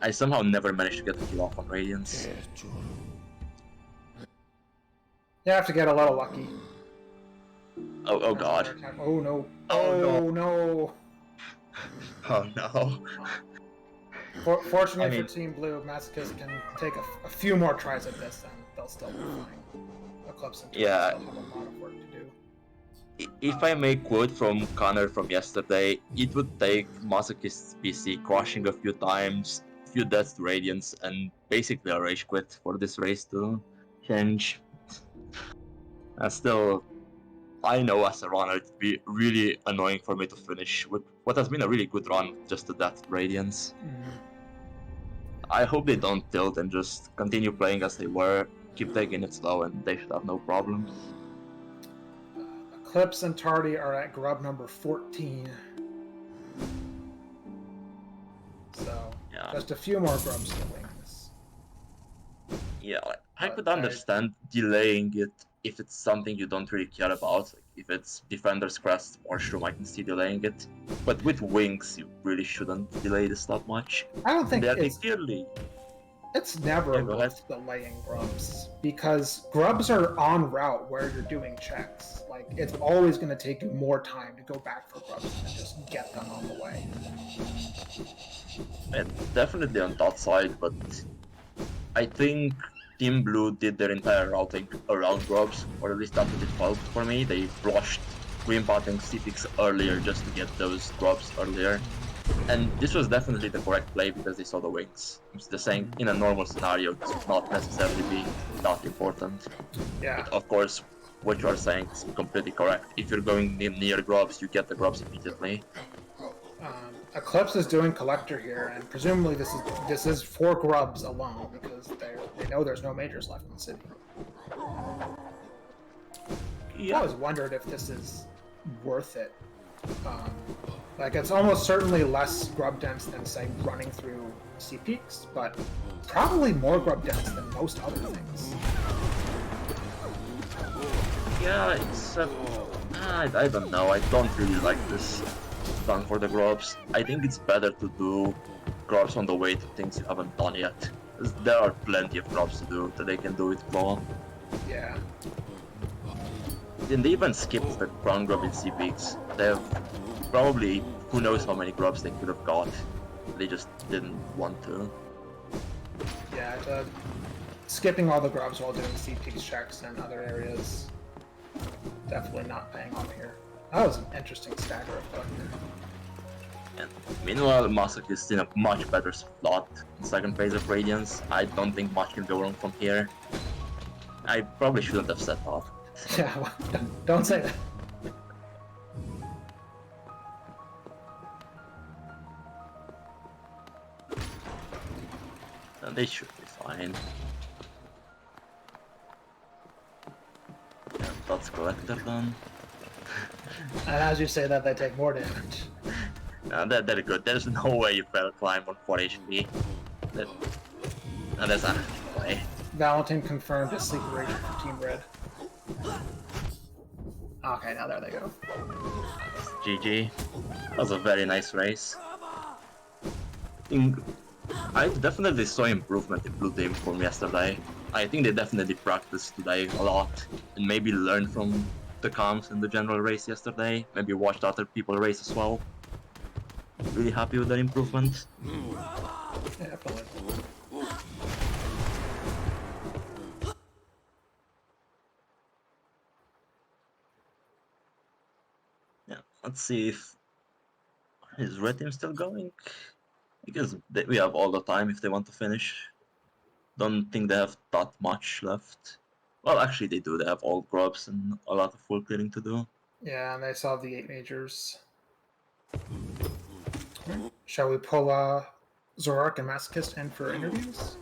I somehow never managed to get a heal off on Radiance. You have to get a little lucky. Oh god. Oh no. Oh no. Oh no. Fortunately I mean, for Team Blue, Masochist can take a few more tries at this and they'll still be fine. Eclipse and Tardy still have a lot of work to do. If I may quote from Connor from yesterday, it would take Masochist's PC crashing a few times, few deaths to Radiance, and basically a rage quit for this race to change. Still, I know as a runner it'd be really annoying for me to finish with what has been a really good run just to death Radiance. I hope they don't tilt and just continue playing as they were, keep taking it slow, and they should have no problems. Eclipse and Tardy are at grub number 14. So, Yeah. just a few more grubs to wings. Yeah, I could understand delaying it if it's something you don't really care about. Like if it's Defender's Crest or Shroom, I can see delaying it. But with wings, you really shouldn't delay this that much. I don't think it's never worth delaying grubs, because grubs are en route where you're doing checks. Like, it's always going to take you more time to go back for grubs than just get them on the way. And definitely on that side, but I think Team Blue did their entire routing around grubs, or at least that's what it felt for me. They flushed green potting C-Picks earlier just to get those grubs earlier. And this was definitely the correct play because they saw the wings. I'm just saying, in a normal scenario, this would not necessarily be that important. Yeah. But of course, what you are saying is completely correct. If you're going near grubs, you get the grubs immediately. Eclipse is doing Collector here, and presumably this is for grubs alone, because they know there's no majors left in the city. Yeah. I always wondered if this is worth it. Like, it's almost certainly less grub dense than, say, running through sea peaks, but probably more grub dense than most other things. Yeah, it's I don't know. I don't really like this run for the grubs. I think it's better to do grubs on the way to things you haven't done yet. There are plenty of grubs to do that they can do with Claw. Yeah. And they even skipped the ground grub in Sea Peaks. They have probably who knows how many grubs they could have got. They just didn't want to. Yeah, skipping all the grubs while doing Sea Peaks checks in other areas. Definitely not paying off here. That was an interesting stagger effect there. And meanwhile, Masochist is in a much better spot in second phase of Radiance. I don't think much can go wrong from here. I probably shouldn't have set off. Yeah, well, don't say that. And they should be fine. Yeah, that's Collector done. And as you say that, they take more damage. They're good. There's no way you fail climb on 4 HP. That's actually play. Valentine confirmed a sleeper agent for Team Red. Okay, now there they go. GG. That was a very nice race. I definitely saw improvement in Blue Team from yesterday. I think they definitely practiced today a lot and maybe learned from the comms in the general race yesterday. Maybe watched other people race as well. Really happy with their improvement. Yeah, definitely. Yeah, let's see if is Red Team still going? Because we have all the time if they want to finish. Don't think they have that much left. Well, actually they do. They have all grubs and a lot of full clearing to do. Yeah, and they still have the 8 majors. Shall we pull Zoroark and Masochist in for interviews?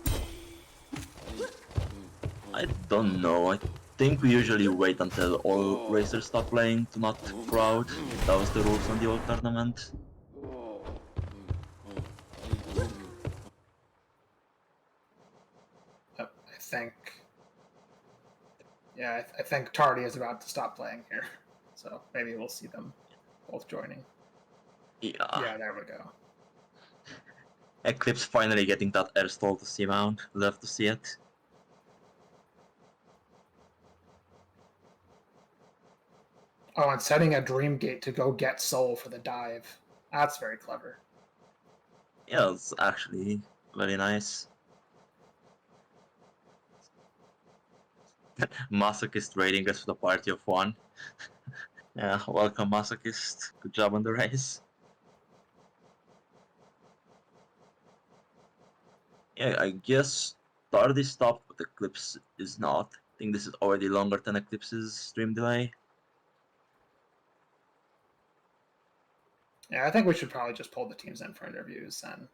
I don't know. I think we usually wait until all racers stop playing to not crowd. That was the rules on the old tournament. I think. Yeah, I think Tardy is about to stop playing here. So maybe we'll see them both joining. Yeah. Yeah, there we go. Eclipse finally getting that air stall to C-mount. Love to see it. Oh, and setting a Dream Gate to go get Soul for the dive. That's very clever. Yeah, it's actually very nice. Masochist rating us with a party of 1. Yeah, welcome Masochist. Good job on the race. Yeah, I guess Tardy stopped, but Eclipse is not. I think this is already longer than Eclipse's stream delay. Yeah, I think we should probably just pull the teams in for interviews, and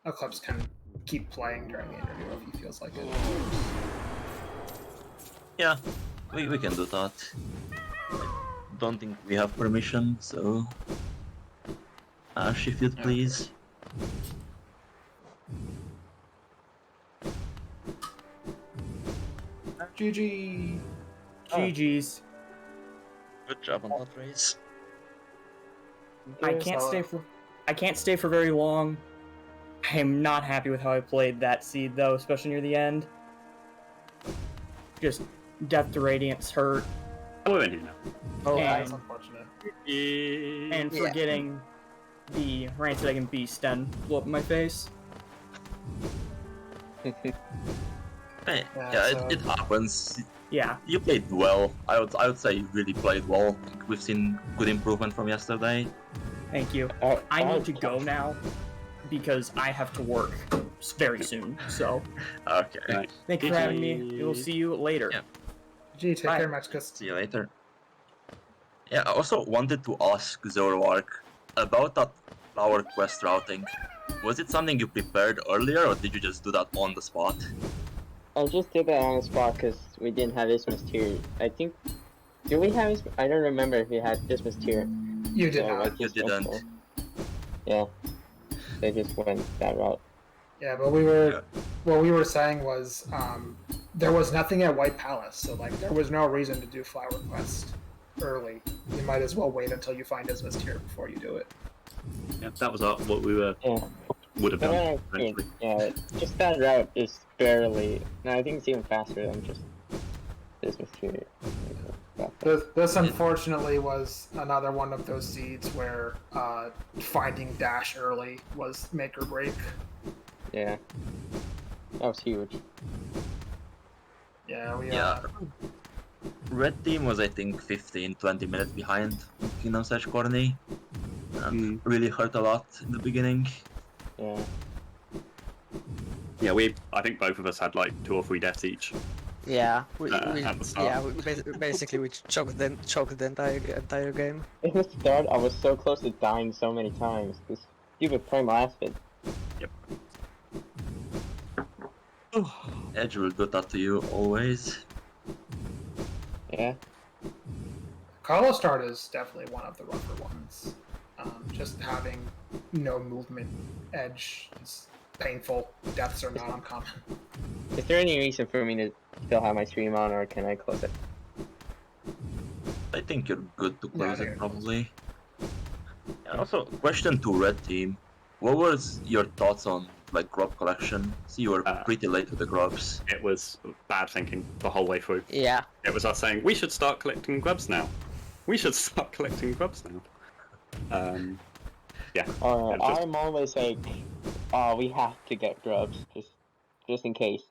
Eclipse can keep playing during the interview if he feels like it. Yeah, we can do that. Don't think we have permission, so... Ash, if you'd please. GG! GG's. Good job on that race. I can't stay for very long. I am not happy with how I played that seed though, especially near the end. Just Death to Radiance hurt. Oh, we're in here now. Oh, And- that's unfortunate. And forgetting the Rancid Egg and Beast then blew up in my face. Hey, Yeah, yeah, so- it happens. Yeah. You played well. I would say you really played well. We've seen good improvement from yesterday. Thank you. I need to go now because I have to work very soon. So Okay. Right. thank you for having me. We will see you later. Yeah. Gee, take Bye. care, Masochist. See you later. Yeah, I also wanted to ask Zoroark about that flower quest routing. Was it something you prepared earlier, or did you just do that on the spot? I just did that on the spot because we didn't have Isthmus tier. I think. Do we have Isthmus? I don't remember if we had Isthmus tier. You did So I not. You just went didn't. for- Yeah. They just went that route. Yeah, but what we were saying was there was nothing at White Palace, so like there was no reason to do Flower Quest early. You might as well wait until you find Isthmus tier before you do it. Yeah, that was what we were Yeah. would have done eventually. Yeah, just that route is barely. No, I think it's even faster than just this material. This unfortunately was another one of those seeds where finding dash early was make or break. Yeah, that was huge. Yeah, Red team was, I think, 15, 20 minutes behind Kingdom's Edge Corny. And really hurt a lot in the beginning. Yeah. Yeah, I think both of us had like 2 or 3 deaths each. Yeah, at the start. basically we choked the entire game. In the start, I was so close to dying so many times. This stupid primal aspid. Yep. Edge will do that to you always. Yeah. Carlo start is definitely one of the rougher ones. Just having no movement edge is painful. Deaths are not uncommon. Is there any reason for me to still have my stream on, or can I close it? I think you're good to close Yeah, it, probably. And also, question to Red Team. What was your thoughts on like grub collection? See, you were pretty late to the grubs. It was bad thinking the whole way through. Yeah. It was us saying, we should start collecting grubs now. We should start collecting grubs now. Yeah. I'm always like, oh, we have to get grubs, just in case.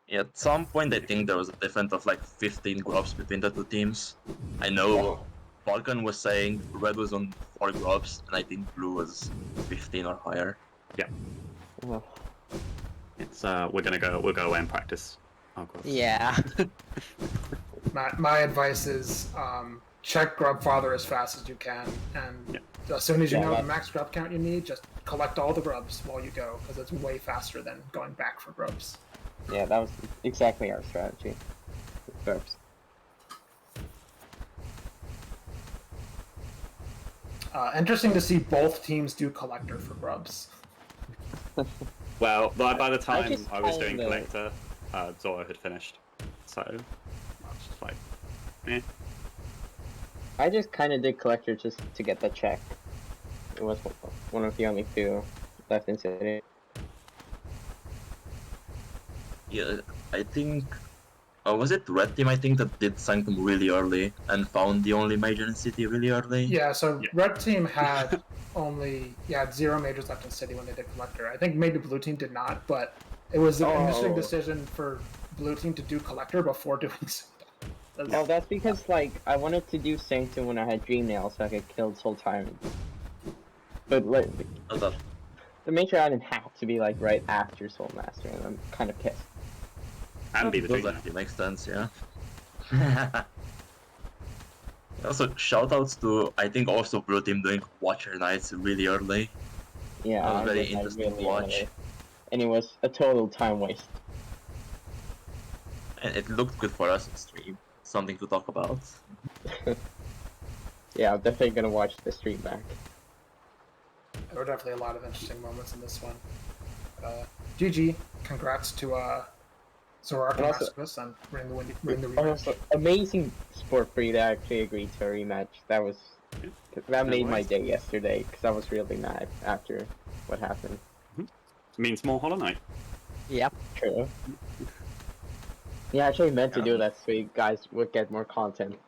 Yeah, at some point, I think there was a difference of like 15 grubs between the two teams. I know Falcon was saying Red was on 4 grubs, and I think Blue was 15 or higher. Yeah. It's we'll go away and practice our grubs. Yeah. My advice is check grub father as fast as you can, and as soon as you know the max grub count you need, just collect all the grubs while you go, because it's way faster than going back for grubs. Yeah, that was exactly our strategy. Grubs. Interesting to see both teams do collector for grubs. Well, by the time just I was doing kinda- collector, Zoro had finished. So I was just like, eh. I just kind of did collector just to get the check. It was one of the only 2 left in city. Yeah, I think... was it Red Team, I think, that did Sanctum really early and found the only major in City really early? Yeah, so Red Team had only 0 majors left in City when they did collector. I think maybe Blue Team did not, but it was an interesting decision for Blue Team to do collector before doing Sanctum. Oh, that's because, like, I wanted to do Sanctum when I had Dream Nail so I could kill Soul Tyrant. But, like, the major item had to be, like, right after Soul Master, and I'm kind of pissed. And be the Does dream. actually make sense, yeah. Also, shoutouts to, I think, also Blue Team doing Watcher Nights really early. Yeah, that was very did that interesting to watch. early. And it was a total time waste. And it looked good for us on stream. Something to talk about. Yeah, I'm definitely gonna watch the stream back. There were definitely a lot of interesting moments in this one. GG, congrats to Zoroark and Masochist on winning the rematch. Also, amazing sport for you to actually agree to a rematch. That made my day yesterday, because I was really mad after what happened. Means more Hollow Knight. Yep. True. Yeah, I actually meant to do that so you guys would get more content.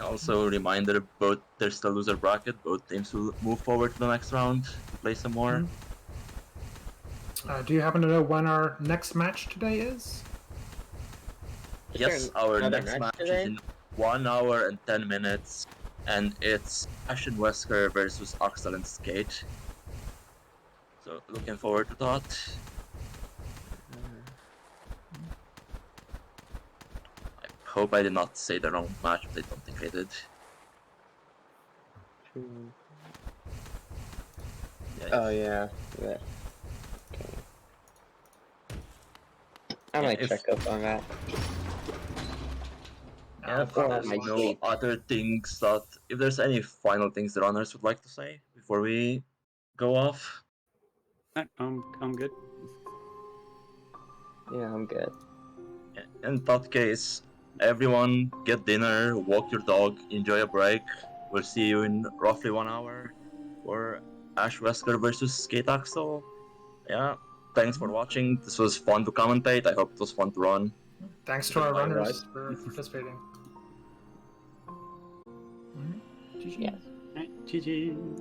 Also, reminder, both there's the loser bracket, both teams will move forward to the next round to play some more. Do you happen to know when our next match today is? Yes, our next match is in 1 hour and 10 minutes, and it's Ashen Wesker versus Axel and Skate. So, looking forward to that. I hope I did not say the wrong match, but I don't think I did. Oh, yeah. Okay. I might check up on that. Yeah, if there's no other things that... If there's any final things the runners would like to say before we go off? No, I'm good. Yeah, I'm good. In that case, everyone get dinner, walk your dog, enjoy a break, we'll see you in roughly 1 hour for Ash Wesker versus Skate Axel. Yeah, thanks for watching. This was fun to commentate. I hope it was fun to run. Thanks to our runners for participating. Yes. Right, GG.